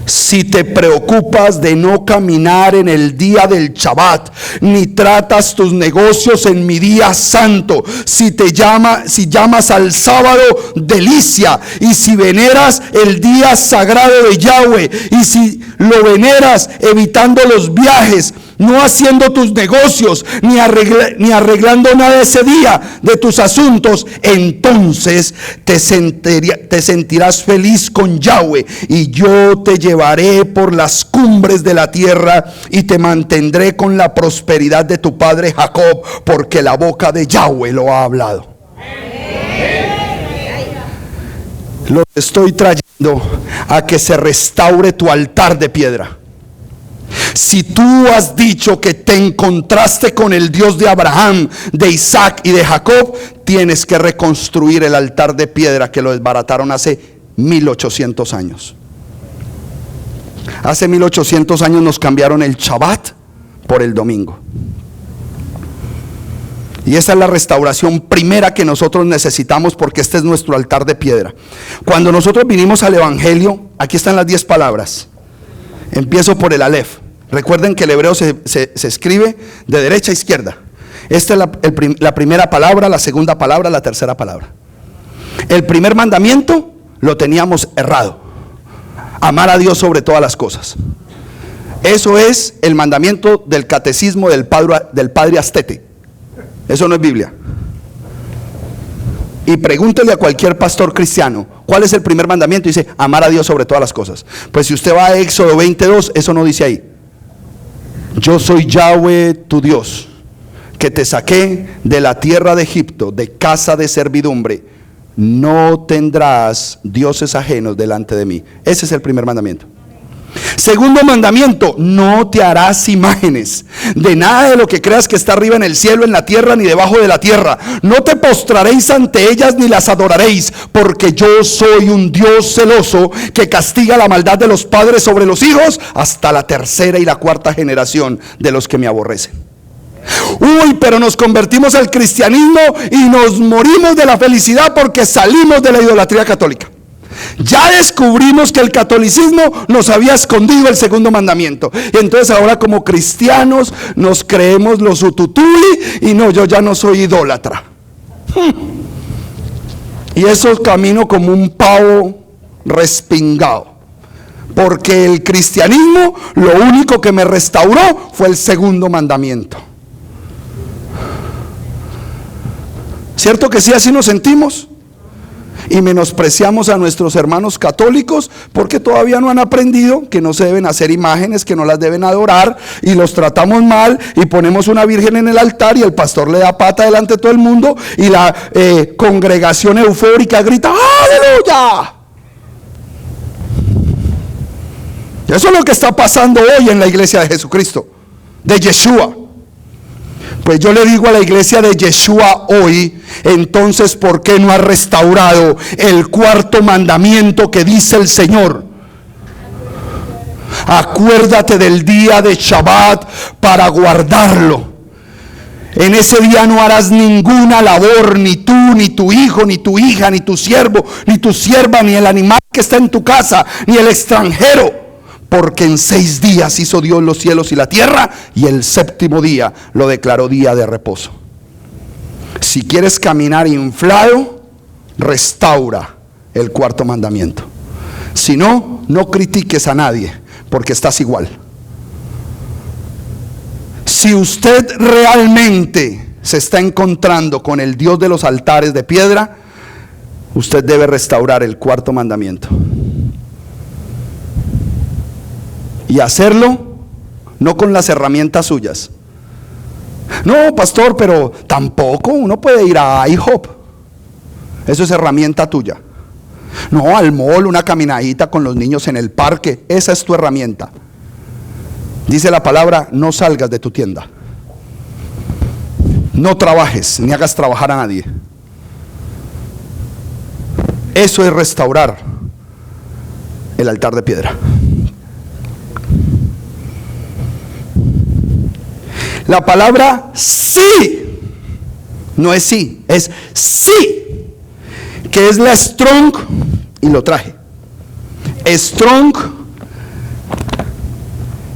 Si te preocupas de no caminar en el día del Shabbat, ni tratas tus negocios en mi día santo, si llamas al sábado delicia, y si veneras el día sagrado de Yahweh, y si lo veneras evitando los viajes, no haciendo tus negocios, ni arreglando nada ese día de tus asuntos, entonces te sentirás feliz con Yahweh, y yo te llevaré por las cumbres de la tierra, y te mantendré con la prosperidad de tu padre Jacob, porque la boca de Yahweh lo ha hablado. Lo estoy trayendo a que se restaure tu altar de piedra. Si tú has dicho que te encontraste con el Dios de Abraham, de Isaac y de Jacob, tienes que reconstruir el altar de piedra que lo desbarataron hace 1800 años. Hace 1800 años nos cambiaron el Shabbat por el domingo. Y esa es la restauración primera que nosotros necesitamos, porque este es nuestro altar de piedra. Cuando nosotros vinimos al Evangelio, aquí están las 10 palabras. Empiezo por el Aleph. Recuerden que el hebreo se escribe de derecha a izquierda. Esta es la primera palabra, la segunda palabra, la tercera palabra. El primer mandamiento lo teníamos errado: amar a Dios sobre todas las cosas. Eso es el mandamiento del catecismo del padre Astete. Eso no es Biblia. Y pregúntele a cualquier pastor cristiano, ¿cuál es el primer mandamiento? Dice, amar a Dios sobre todas las cosas. Pues si usted va a Éxodo 22, eso no dice ahí. Yo soy Yahweh tu Dios, que te saqué de la tierra de Egipto, de casa de servidumbre. No tendrás dioses ajenos delante de mí. Ese es el primer mandamiento. Segundo mandamiento: no te harás imágenes de nada de lo que creas que está arriba en el cielo, en la tierra, ni debajo de la tierra. No te postraréis ante ellas ni las adoraréis, porque yo soy un Dios celoso que castiga la maldad de los padres sobre los hijos hasta la tercera y la cuarta generación de los que me aborrecen. Uy, pero nos convertimos al cristianismo y nos morimos de la felicidad porque salimos de la idolatría católica. Ya descubrimos que el catolicismo nos había escondido el segundo mandamiento. Y entonces ahora, como cristianos, nos creemos los ututuli y no, yo ya no soy idólatra. Y eso camino como un pavo respingado, porque el cristianismo lo único que me restauró fue el segundo mandamiento. ¿Cierto que sí? Así nos sentimos. Y menospreciamos a nuestros hermanos católicos porque todavía no han aprendido que no se deben hacer imágenes, que no las deben adorar, y los tratamos mal y ponemos una virgen en el altar y el pastor le da pata delante de todo el mundo y la congregación eufórica grita ¡aleluya! Eso es lo que está pasando hoy en la iglesia de Jesucristo, de Yeshua. Pues yo le digo a la iglesia de Yeshua hoy, entonces, ¿por qué no ha restaurado el cuarto mandamiento que dice el Señor? Acuérdate del día de Shabbat para guardarlo. En ese día no harás ninguna labor, ni tú, ni tu hijo, ni tu hija, ni tu siervo, ni tu sierva, ni el animal que está en tu casa, ni el extranjero. Porque en 6 días hizo Dios los cielos y la tierra, y el séptimo día lo declaró día de reposo. Si quieres caminar inflado, restaura el cuarto mandamiento. Si no, no critiques a nadie, porque estás igual. Si usted realmente se está encontrando con el Dios de los altares de piedra, usted debe restaurar el cuarto mandamiento. Y hacerlo no con las herramientas suyas. No, pastor, pero tampoco uno puede ir a IHOP. Eso es herramienta tuya. No, al mall, una caminadita con los niños en el parque. Esa es tu herramienta. Dice la palabra: no salgas de tu tienda. No trabajes, ni hagas trabajar a nadie. Eso es restaurar el altar de piedra. La palabra sí, no es sí, es sí, que es la Strong, y lo traje. Strong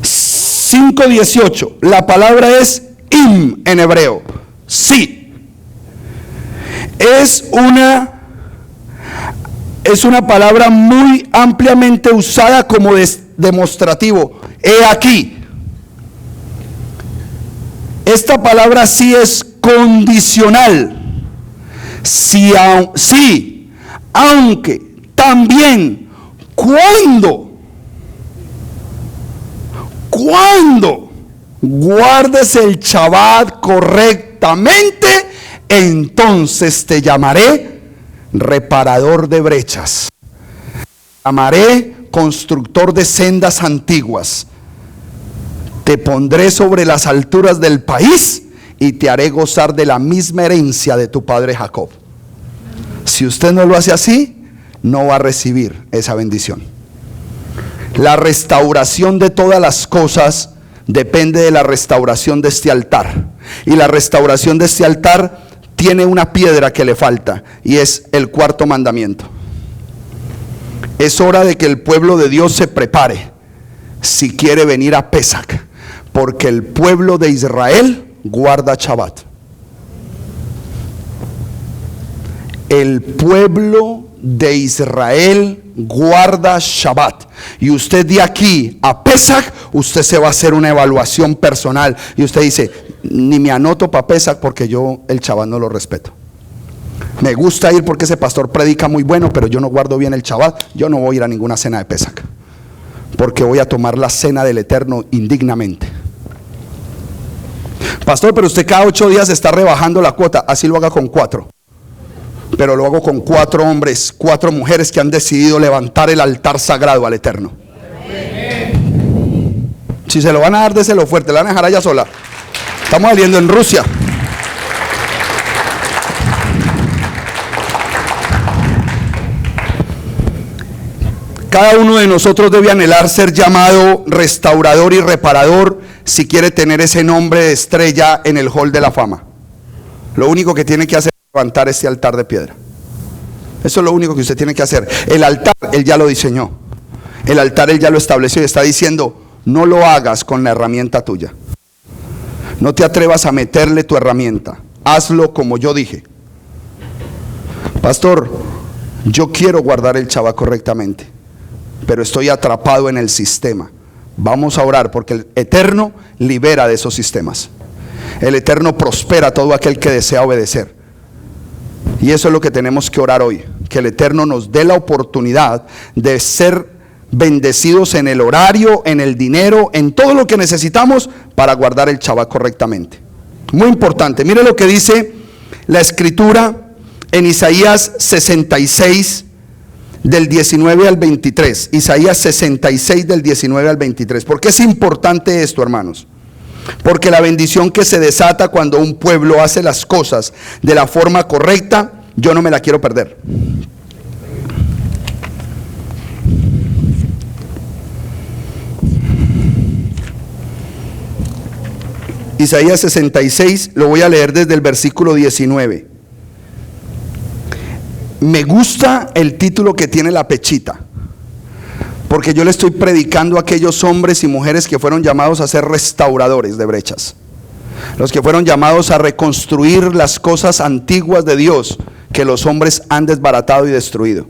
5:18. La palabra es im en hebreo, sí. Es una palabra muy ampliamente usada como demostrativo. He aquí. Esta palabra sí es condicional. Sí, aunque, también, cuando guardes el Shabbat correctamente, entonces te llamaré reparador de brechas. Llamaré constructor de sendas antiguas. Te pondré sobre las alturas del país y te haré gozar de la misma herencia de tu padre Jacob. Si usted no lo hace así, no va a recibir esa bendición. La restauración de todas las cosas depende de la restauración de este altar. Y la restauración de este altar tiene una piedra que le falta, y es el cuarto mandamiento. Es hora de que el pueblo de Dios se prepare si quiere venir a Pesach, porque el pueblo de Israel guarda Shabbat. El pueblo de Israel guarda Shabbat. Y usted de aquí a Pesach, usted se va a hacer una evaluación personal. Y usted dice, ni me anoto para Pesach porque yo el Shabbat no lo respeto. Me gusta ir porque ese pastor predica muy bueno, pero yo no guardo bien el Shabbat. Yo no voy a ir a ninguna cena de Pesach, porque voy a tomar la cena del Eterno indignamente. Pastor, pero usted cada 8 días está rebajando la cuota. Así lo haga con 4. Pero lo hago con 4 hombres, 4 mujeres que han decidido levantar el altar sagrado al Eterno. Si se lo van a dar, déselo fuerte. La van a dejar allá sola. Estamos saliendo en Rusia. Cada uno de nosotros debe anhelar ser llamado restaurador y reparador si quiere tener ese nombre de estrella en el hall de la fama. Lo único que tiene que hacer es levantar este altar de piedra. Eso es lo único que usted tiene que hacer. El altar, Él ya lo diseñó. El altar, Él ya lo estableció y está diciendo, no lo hagas con la herramienta tuya. No te atrevas a meterle tu herramienta. Hazlo como yo dije. Pastor, yo quiero guardar el Shabbat correctamente, pero estoy atrapado en el sistema. Vamos a orar porque el Eterno libera de esos sistemas. El Eterno prospera a todo aquel que desea obedecer. Y eso es lo que tenemos que orar hoy, que el Eterno nos dé la oportunidad de ser bendecidos en el horario, en el dinero, en todo lo que necesitamos para guardar el Shabbat correctamente. Muy importante, mire lo que dice la escritura en Isaías 66 del 19 al 23. Isaías 66 del 19 al 23. ¿Por qué es importante esto, hermanos? Porque la bendición que se desata cuando un pueblo hace las cosas de la forma correcta, yo no me la quiero perder. Isaías 66, lo voy a leer desde el versículo 19. Me gusta el título que tiene la pechita, porque yo le estoy predicando a aquellos hombres y mujeres que fueron llamados a ser restauradores de brechas, los que fueron llamados a reconstruir las cosas antiguas de Dios que los hombres han desbaratado y destruido.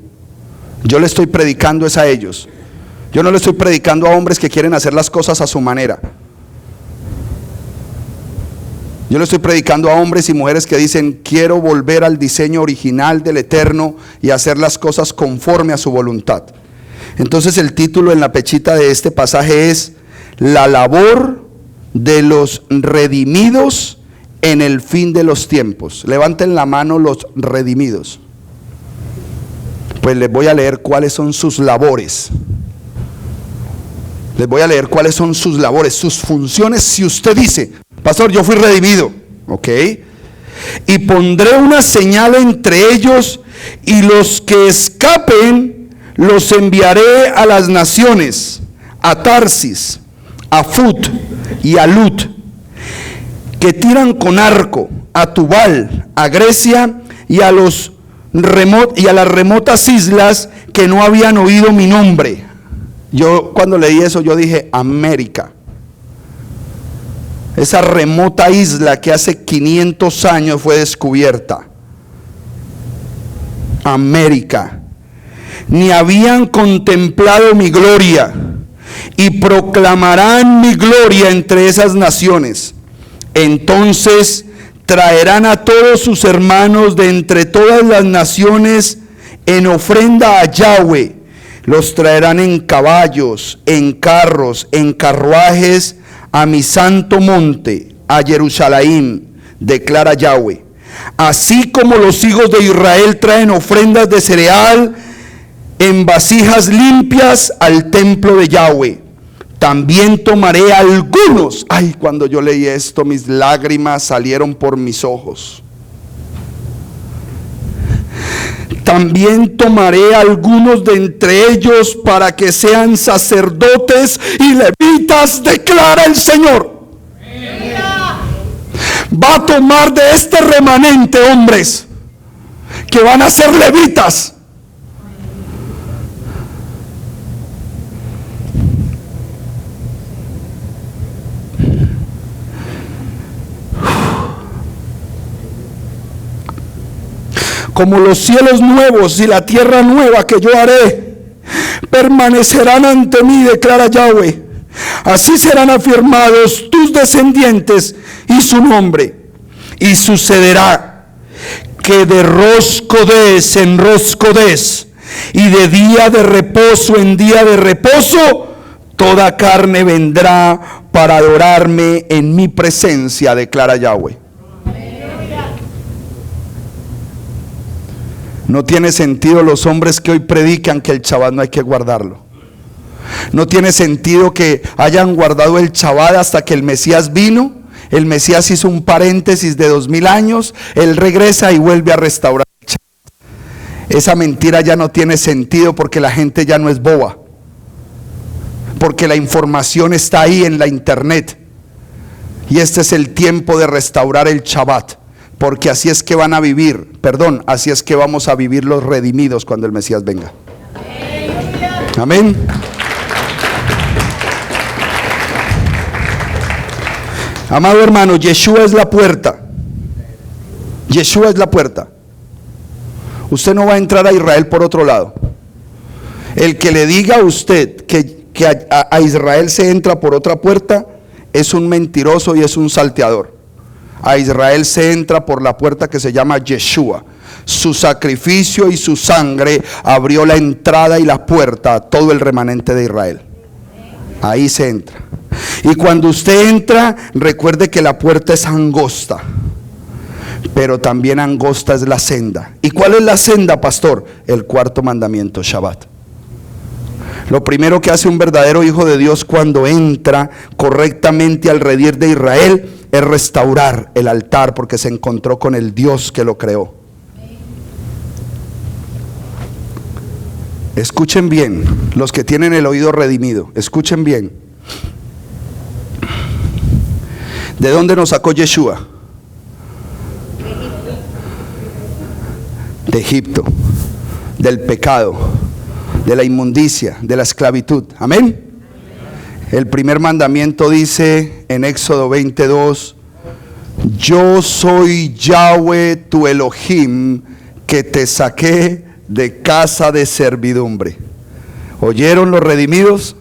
Yo le estoy predicando es a ellos. Yo no le estoy predicando a hombres que quieren hacer las cosas a su manera. Yo le estoy predicando a hombres y mujeres que dicen, quiero volver al diseño original del Eterno y hacer las cosas conforme a su voluntad. Entonces el título en la pechita de este pasaje es la labor de los redimidos en el fin de los tiempos. Levanten la mano los redimidos. Pues les voy a leer cuáles son sus labores. Les voy a leer cuáles son sus labores, sus funciones. Si usted dice, pastor, yo fui redimido, ok, y pondré una señal entre ellos, y los que escapen los enviaré a las naciones, a Tarsis, a Fut y a Lut, que tiran con arco, a Tubal, a Grecia y a las remotas islas que no habían oído mi nombre. Yo cuando leí eso yo dije, América. Esa remota isla que hace 500 años fue descubierta. América. Ni habían contemplado mi gloria, y proclamarán mi gloria entre esas naciones. Entonces traerán a todos sus hermanos de entre todas las naciones en ofrenda a Yahweh. Los traerán en caballos, en carros, en carruajes a mi santo monte, a Jerusalén, declara Yahweh. Así como los hijos de Israel traen ofrendas de cereal en vasijas limpias al templo de Yahweh, también tomaré algunos. Ay, cuando yo leí esto, mis lágrimas salieron por mis ojos. También tomaré algunos de entre ellos para que sean sacerdotes y levitas, declara el Señor. Va a tomar de este remanente hombres que van a ser levitas. Como los cielos nuevos y la tierra nueva que yo haré, permanecerán ante mí, declara Yahweh. Así serán afirmados tus descendientes y su nombre. Y sucederá que de roscodés en roscodés y de día de reposo en día de reposo, toda carne vendrá para adorarme en mi presencia, declara Yahweh. No tiene sentido los hombres que hoy predican que el Shabbat no hay que guardarlo. No tiene sentido que hayan guardado el Shabbat hasta que el Mesías vino. El Mesías hizo un paréntesis de 2000 años. Él regresa y vuelve a restaurar el Shabbat. Esa mentira ya no tiene sentido porque la gente ya no es boba. Porque la información está ahí en la internet. Y este es el tiempo de restaurar el Shabbat. Porque así es que van a vivir, así es que vamos a vivir los redimidos cuando el Mesías venga. Amén. Amado hermano, Yeshua es la puerta. Yeshua es la puerta. Usted no va a entrar a Israel por otro lado. El que le diga a usted que a Israel se entra por otra puerta es un mentiroso y es un salteador. A Israel se entra por la puerta que se llama Yeshua. Su sacrificio y su sangre abrió la entrada y la puerta a todo el remanente de Israel. Ahí se entra. Y cuando usted entra, recuerde que la puerta es angosta, pero también angosta es la senda. ¿Y cuál es la senda, pastor? El cuarto mandamiento, Shabbat. Lo primero que hace un verdadero hijo de Dios cuando entra correctamente al redil de Israel es restaurar el altar, porque se encontró con el Dios que lo creó. Escuchen bien, los que tienen el oído redimido, escuchen bien. ¿De dónde nos sacó Yeshua? De Egipto, del pecado, de la inmundicia, de la esclavitud. Amén. El primer mandamiento dice en Éxodo 22: yo soy Yahweh tu Elohim, que te saqué de casa de servidumbre. ¿Oyeron los redimidos?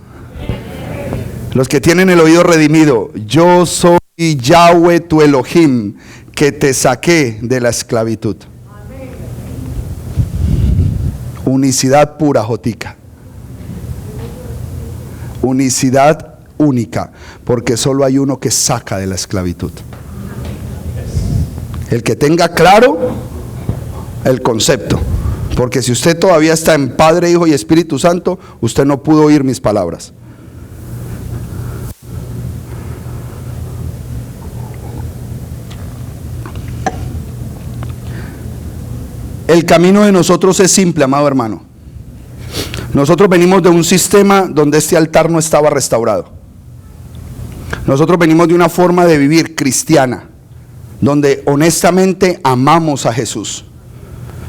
Los que tienen el oído redimido: yo soy Yahweh tu Elohim, que te saqué de la esclavitud. Unicidad pura, Jotica. Unicidad única, porque solo hay uno que saca de la esclavitud. El que tenga claro el concepto, porque si usted todavía está en Padre, Hijo y Espíritu Santo, usted no pudo oír mis palabras. El camino de nosotros es simple, amado hermano. Nosotros venimos de un sistema donde este altar no estaba restaurado. Nosotros venimos de una forma de vivir cristiana, donde honestamente amamos a Jesús.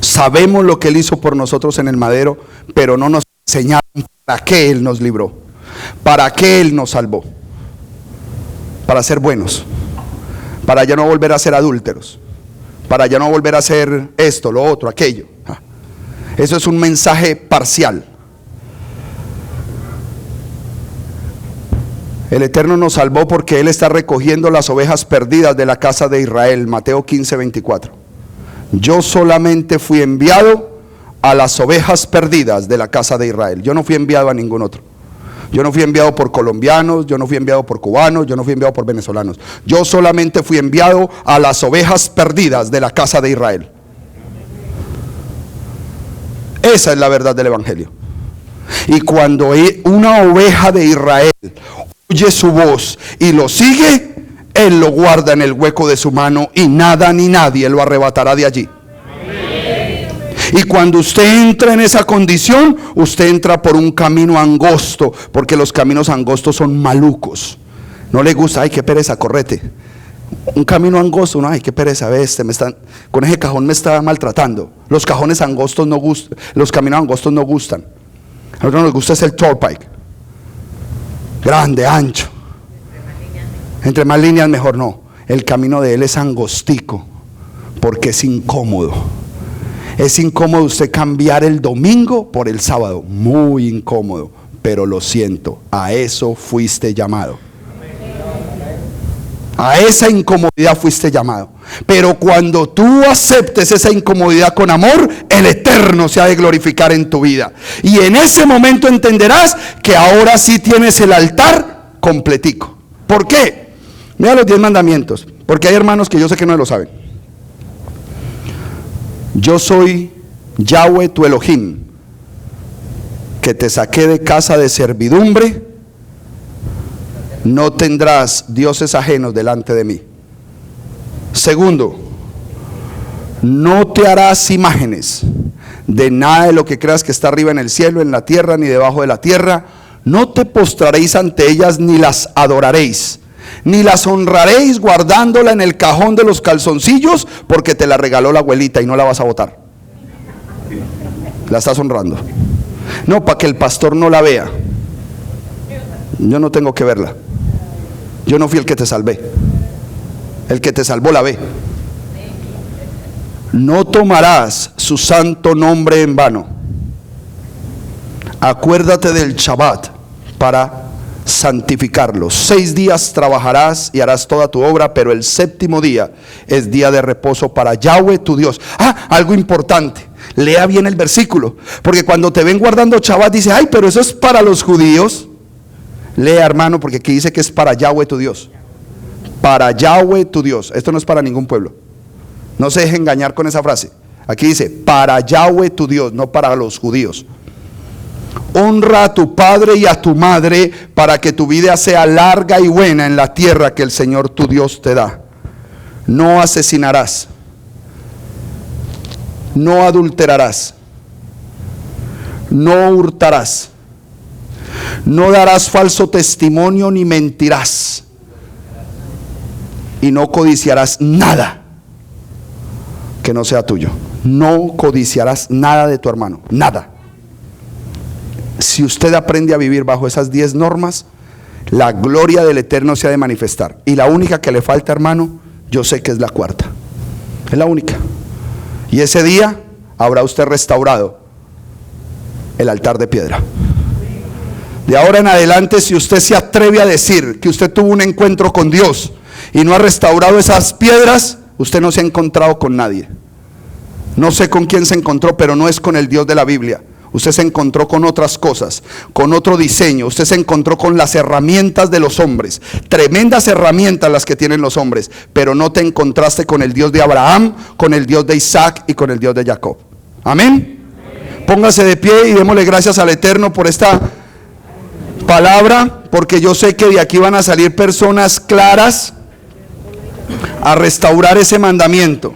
Sabemos lo que Él hizo por nosotros en el madero, pero no nos enseñaron para qué Él nos libró, para qué Él nos salvó. Para ser buenos, para ya no volver a ser adúlteros, para ya no volver a hacer esto, lo otro, aquello. Eso es un mensaje parcial. El Eterno nos salvó porque Él está recogiendo las ovejas perdidas de la casa de Israel. Mateo 15:24. Yo solamente fui enviado a las ovejas perdidas de la casa de Israel. Yo no fui enviado a ningún otro. Yo no fui enviado por colombianos, yo no fui enviado por cubanos, yo no fui enviado por venezolanos. Yo solamente fui enviado a las ovejas perdidas de la casa de Israel. Esa es la verdad del Evangelio. Y cuando una oveja de Israel oye su voz y lo sigue, Él lo guarda en el hueco de su mano y nada ni nadie lo arrebatará de allí. Y cuando usted entra en esa condición, usted entra por un camino angosto, porque los caminos angostos son malucos. No le gusta, ay, qué pereza, correte. Un camino angosto, no, ay, qué pereza, con ese cajón me está maltratando. Los cajones angostos no gustan, los caminos angostos no gustan. A nosotros nos gusta es el turnpike, grande, ancho. Entre más líneas mejor. No, el camino de él es angostico, porque es incómodo. Es incómodo usted cambiar el domingo por el sábado, muy incómodo, pero lo siento, a eso fuiste llamado. A esa incomodidad fuiste llamado. Pero cuando tú aceptes esa incomodidad con amor, el Eterno se ha de glorificar en tu vida. Y en ese momento entenderás que ahora sí tienes el altar completico. ¿Por qué? Mira los 10 mandamientos, porque hay hermanos que yo sé que no lo saben. Yo soy Yahweh tu Elohim, que te saqué de casa de servidumbre. No tendrás dioses ajenos delante de mí. Segundo, no te harás imágenes de nada de lo que creas que está arriba en el cielo, en la tierra, ni debajo de la tierra. No te postraréis ante ellas, ni las adoraréis, ni las honraréis guardándola en el cajón de los calzoncillos, porque te la regaló la abuelita y no la vas a botar. La estás honrando. No, para que el pastor no la vea. Yo no tengo que verla. Yo no fui el que te salvé. El que te salvó la ve. No tomarás su santo nombre en vano. Acuérdate del Shabbat para santificarlo. 6 días trabajarás y harás toda tu obra, pero el 7º día es día de reposo para Yahweh tu Dios. Algo importante. Lea bien el versículo, porque cuando te ven guardando Shabbat dice, ay, pero eso es para los judíos. Lea, hermano, porque aquí dice que es para Yahweh tu Dios. Para Yahweh tu Dios. Esto no es para ningún pueblo. No se deje engañar con esa frase. Aquí dice, para Yahweh tu Dios, no para los judíos. Honra a tu padre y a tu madre, para que tu vida sea larga y buena en la tierra que el Señor tu Dios te da. No asesinarás. No adulterarás. No hurtarás. No darás falso testimonio ni mentirás. Y no codiciarás nada que no sea tuyo. No codiciarás nada de tu hermano, nada. Si usted aprende a vivir bajo esas 10 normas, la gloria del Eterno se ha de manifestar. Y la única que le falta, hermano, yo sé que es la 4ª. Es la única. Y ese día habrá usted restaurado el altar de piedra. De ahora en adelante, si usted se atreve a decir que usted tuvo un encuentro con Dios y no ha restaurado esas piedras, usted no se ha encontrado con nadie. No sé con quién se encontró, pero no es con el Dios de la Biblia. Usted se encontró con otras cosas, con otro diseño. Usted se encontró con las herramientas de los hombres. Tremendas herramientas las que tienen los hombres, pero no te encontraste con el Dios de Abraham, con el Dios de Isaac y con el Dios de Jacob. Amén. Póngase de pie y démosle gracias al Eterno por esta palabra, porque yo sé que de aquí van a salir personas claras a restaurar ese mandamiento.